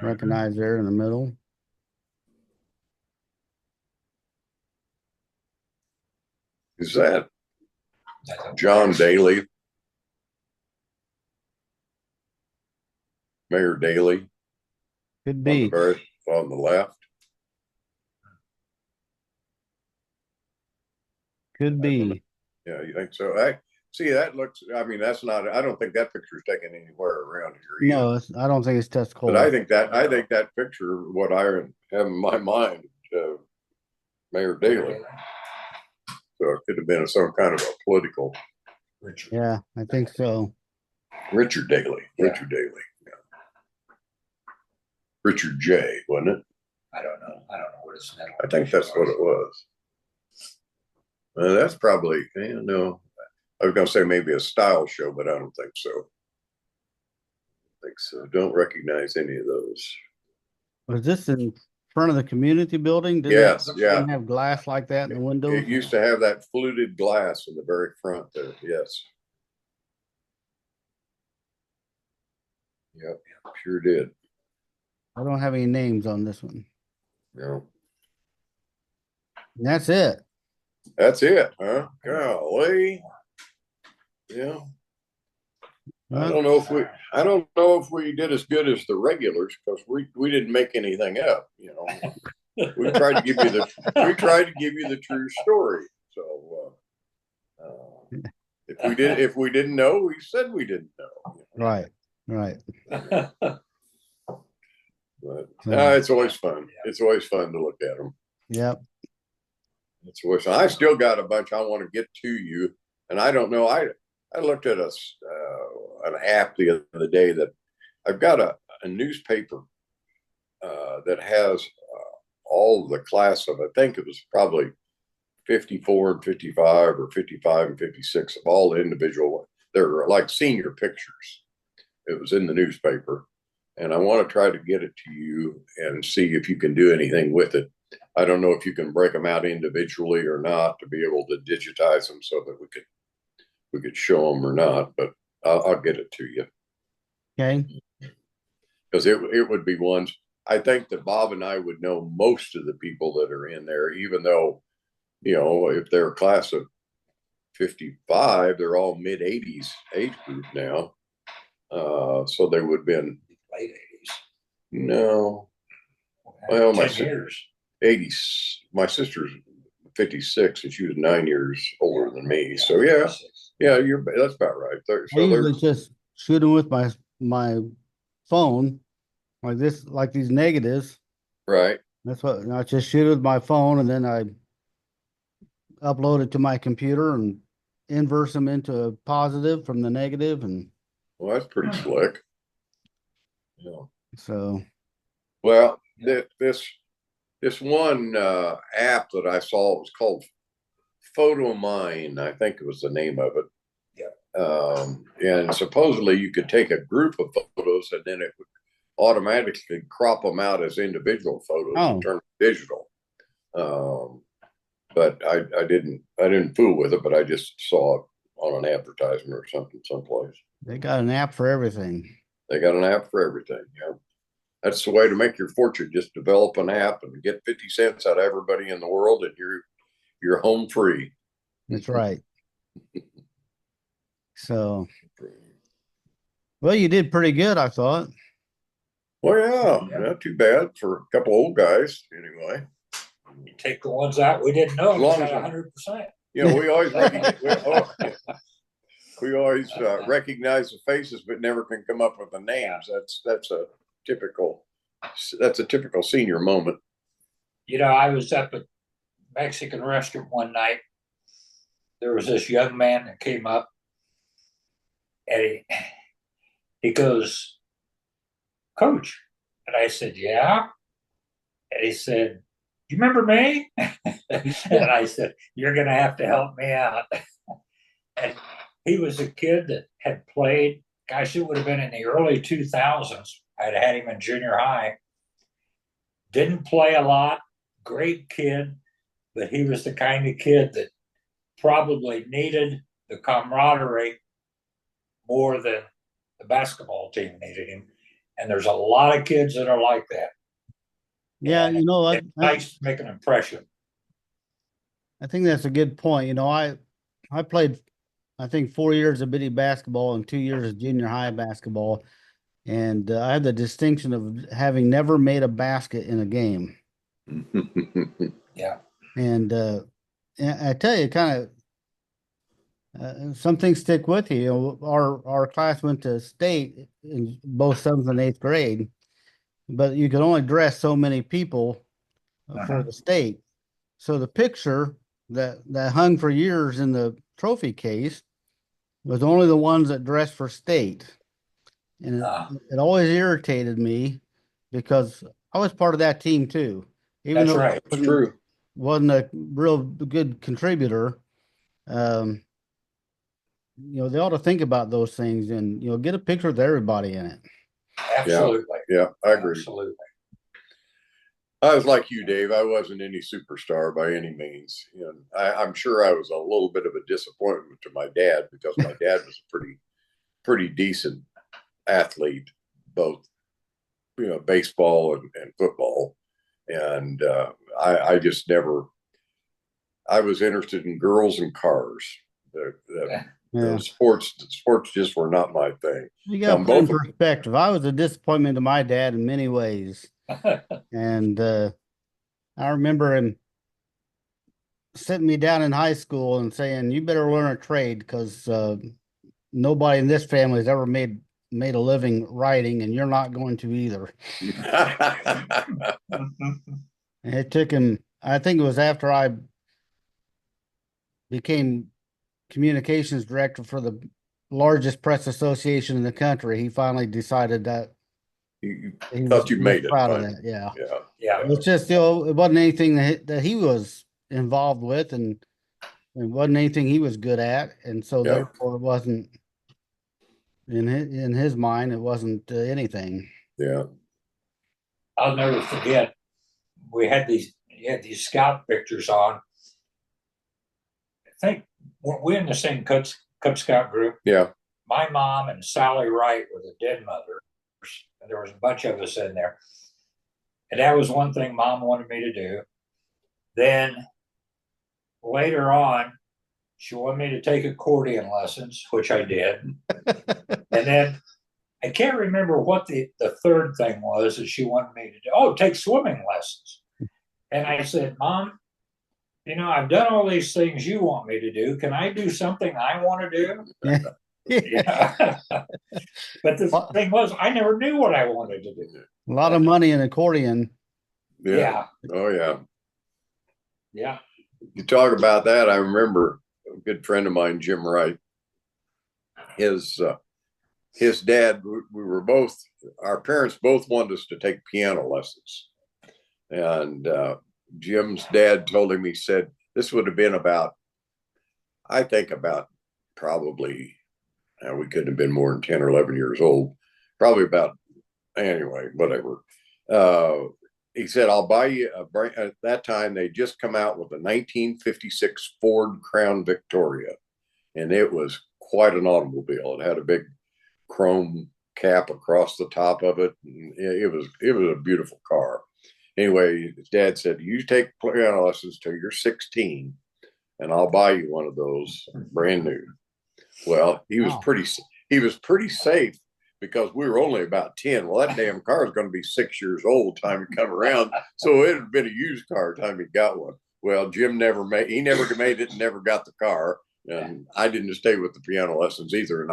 recognize there in the middle. Is that John Daly? Mayor Daly? Could be. On the left. Could be. Yeah, you think so? I see that looks. I mean, that's not. I don't think that picture is taken anywhere around here. No, I don't think it's Tuscola. But I think that picture, what I have in my mind, Mayor Daly. So it could have been some kind of a political. Richard. Yeah, I think so. Richard Daly. Yeah. Richard Daly. Yeah. Richard J. Wasn't it? I don't know what his middle. I think that's what it was. That's probably, no. I was going to say maybe a style show, but I don't think so. Don't recognize any of those. Was this in front of the community building? Yes, Didn't have glass like that in the window? It used to have that fluted glass in the very front there. Yes. Yep, sure did. I don't have any names on this one. No. And that's it. That's it, huh? Golly. Yeah. I don't know if we did as good as the regulars because we didn't make anything up, We tried to give you the true story. So if we didn't know, we said we didn't know. Right. But it's always fun. It's always fun to look at them. Yep. It's always fun. I still got a bunch I want to get to you, and I don't know. I looked at an app the other day that I've got a newspaper that has all the class of, I think it was probably 54 and 55 or 55 and 56 of all the individual. They're like senior pictures. It was in the newspaper, and I want to try to get it to you and see if you can do anything with it. I don't know if you can break them out individually or not to be able to digitize them so that we could show them or not, but I'll get it to you. Okay. Because it would be ones, I think that Bob and I would know most of the people that are in there, even though, if they're a class of 55, they're all mid-80s age group now. So they would have been, Late 80s. no, well, 10 years. 80s. My sister's 56 and she was 9 years older than me. So yeah, that's about right. I So usually there's just shoot them with my phone, like this, like these negatives. right. That's what I just shoot it with my phone, and then I upload it to my computer and inverse them into a positive from the negative, and Well, that's pretty slick. Yeah. so Well, this one app that I saw was called Photo Mine. I think it was the name of it. And supposedly you could take a group of photos and then it would automatically crop them out as individual photos and turn them digital. But I didn't fool with it, but I just saw it on an advertisement or something someplace. they got an app for everything. They got an app for everything. Yeah. That's the way to make your fortune. Just develop an app and get 50 cents out of everybody in the world and you're home free. That's right. So, well, you did pretty good, I thought. Well, yeah, not too bad for a couple old guys, anyway. You take the ones out we didn't know. As long as 100%. You know, we always recognize the faces, but never can come up with the names. That's a typical senior moment. You know, I was up at Mexican restaurant one night. There was this young man that came up, and he goes, "Coach," and I said, "Yeah," and he said, "Do you remember me?" And I said, "You're going to have to help me out." And he was a kid that had played. Gosh, it would have been in the early 2000s. I'd had him in junior high. Didn't play a lot. Great kid, but he was the kind of kid that probably needed the camaraderie more than the basketball team needed him. And there's a lot of kids that are like that. Yeah, And you know, it's nice to make an impression. I think that's a good point. You know, I played, I think 4 years of bitty basketball and 2 years of junior high basketball, and I have the distinction of having never made a basket in a game. Yeah. And I tell you, kind of some things stick with you. You know, our class went to state in both seventh and eighth grade, but you could only dress so many people for the state. So the picture that hung for years in the trophy case was only the ones that dressed for state. And it always irritated me because I was part of that team too. Even That's though right. It's true. wasn't a real good contributor. You know, they ought to think about those things and, you know, get a picture with everybody in it. Absolutely. Yeah, I agree. Absolutely. I was like you, Dave. I wasn't any superstar by any means. You know, I'm sure I was a little bit of a disappointment to my dad because my dad was a pretty decent athlete, both baseball and football. And I just never. I was interested in girls and cars. The sports just were not my thing. You got to put in perspective. I was a disappointment to my dad in many ways. And I remember him sitting me down in high school and saying, "You better learn a trade because nobody in this family has ever made a living writing, and you're not going to either." And it took him, I think it was after I became communications director for the largest press association in the country, he finally decided that he thought you made it. Proud of that, yeah. Yeah. It's just, it wasn't anything that he was involved with, and it wasn't anything he was good at, and so therefore it wasn't in his mind. It wasn't anything. Yeah. I'll never forget. We had these scout pictures on. I think weren't we in the same Cub Scout group? Yeah. My mom and Sally Wright were the den mothers, and there was a bunch of us in there. And that was one thing Mom wanted me to do. Then later on, she wanted me to take accordion lessons, which I did. And then I can't remember what the third thing was that she wanted me to do. Oh, take swimming lessons. And I said, Mom, I've done all these things you want me to do. Can I do something I want to do? Yeah. Yeah. But the thing was, I never knew what I wanted to do. A lot of money in accordion. Yeah. Oh, yeah. Yeah. You talk about that. I remember a good friend of mine, Jim Wright, his dad, we were both, our parents both wanted us to take piano lessons. And Jim's dad told him, he said, this would have been about probably, we couldn't have been more than 10 or 11 years old. Probably about, anyway, whatever. He said, I'll buy you at that time, they just come out with a 1956 Ford Crown Victoria. And it was quite an automobile. It had a big chrome cap across the top of it. It was a beautiful car. Anyway, his dad said, you take piano lessons till you're 16 and I'll buy you one of those brand new. Well, he was pretty safe because we were only about 10. Well, that damn car is going to be 6 years old time to come around. So it had been a used car time he got one. Well, Jim never made it and never got the car. And I didn't stay with the piano lessons either. And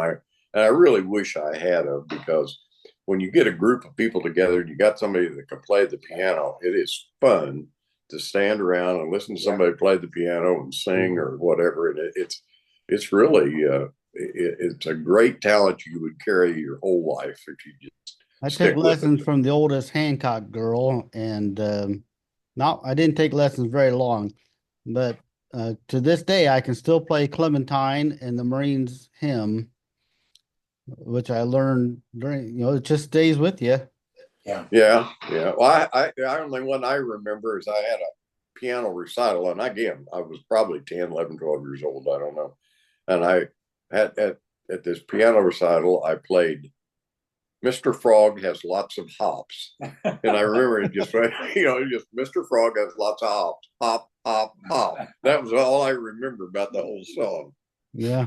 I really wish I had because when you get a group of people together and you got somebody that can play the piano, it is fun to stand around and listen to somebody play the piano and sing or whatever. And it's really it's a great talent you would carry your whole life if you just. I took lessons from the oldest Hancock girl, and I didn't take lessons very long, but to this day I can still play Clementine and the Marines hymn, which I learned during, it just stays with you. Yeah. Well, I only one I remember is I had a piano recital, and again, I was probably 10, 11, 12 years old. I don't know. And I had at this piano recital, I played Mr. Frog Has Lots of Hops. And I remember it just Mr. Frog has lots of hops. Hop, hop, hop. That was all I remember about the whole song. Yeah.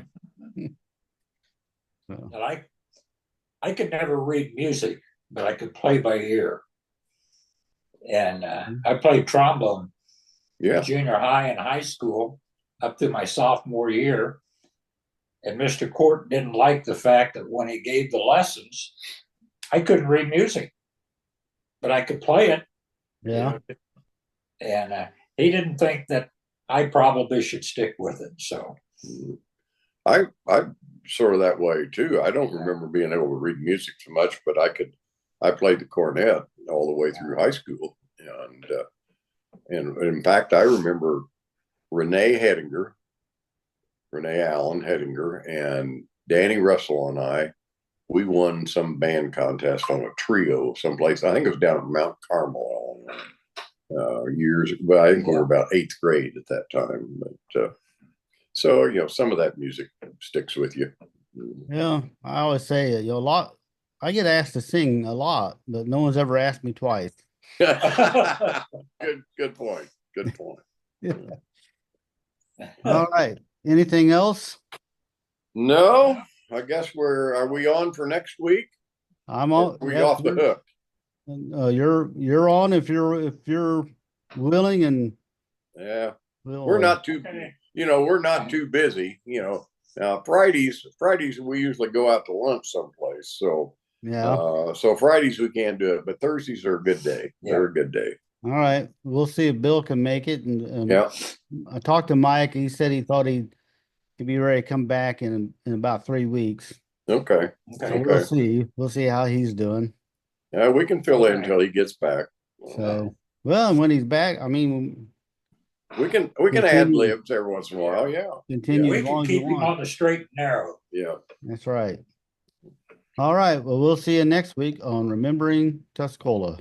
And I could never read music, but I could play by ear. And I played trombone junior high and high school up through my sophomore year. And Mr. Court didn't like the fact that when he gave the lessons, I couldn't read music, but I could play it. Yeah. And he didn't think that I probably should stick with it. So I'm sort of that way too. I don't remember being able to read music so much, but I played the cornet all the way through high school. And in fact, I remember Renee Allen Hedinger, and Danny Russell and I, we won some band contest on a trio someplace. I think it was down at Mount Carmel years, but I think we were about 8th grade at that time. But so some of that music sticks with you. Yeah, I always say a lot. I get asked to sing a lot, but no one's ever asked me twice. Good point. Good point. Yeah. All right. Anything else? No, I guess are we on for next week? I'm on. We off the hook. You're on if you're willing, and we're not too we're not too busy. Now Fridays we usually go out to lunch someplace. So so Fridays we can't do it, but Thursdays are a good day. They're a good day. All right, we'll see if Bill can make it. And yeah, I talked to Mike. He said he thought he could be ready to come back in about 3 weeks. Okay. So we'll see how he's doing. Yeah, we can fill in until he gets back. So and when he's back, I mean, we can add libs every once in a while. Yeah, continue. We can keep him on the straight and narrow. Yeah, that's right. All right. Well, we'll see you next week on Remembering Tuscola.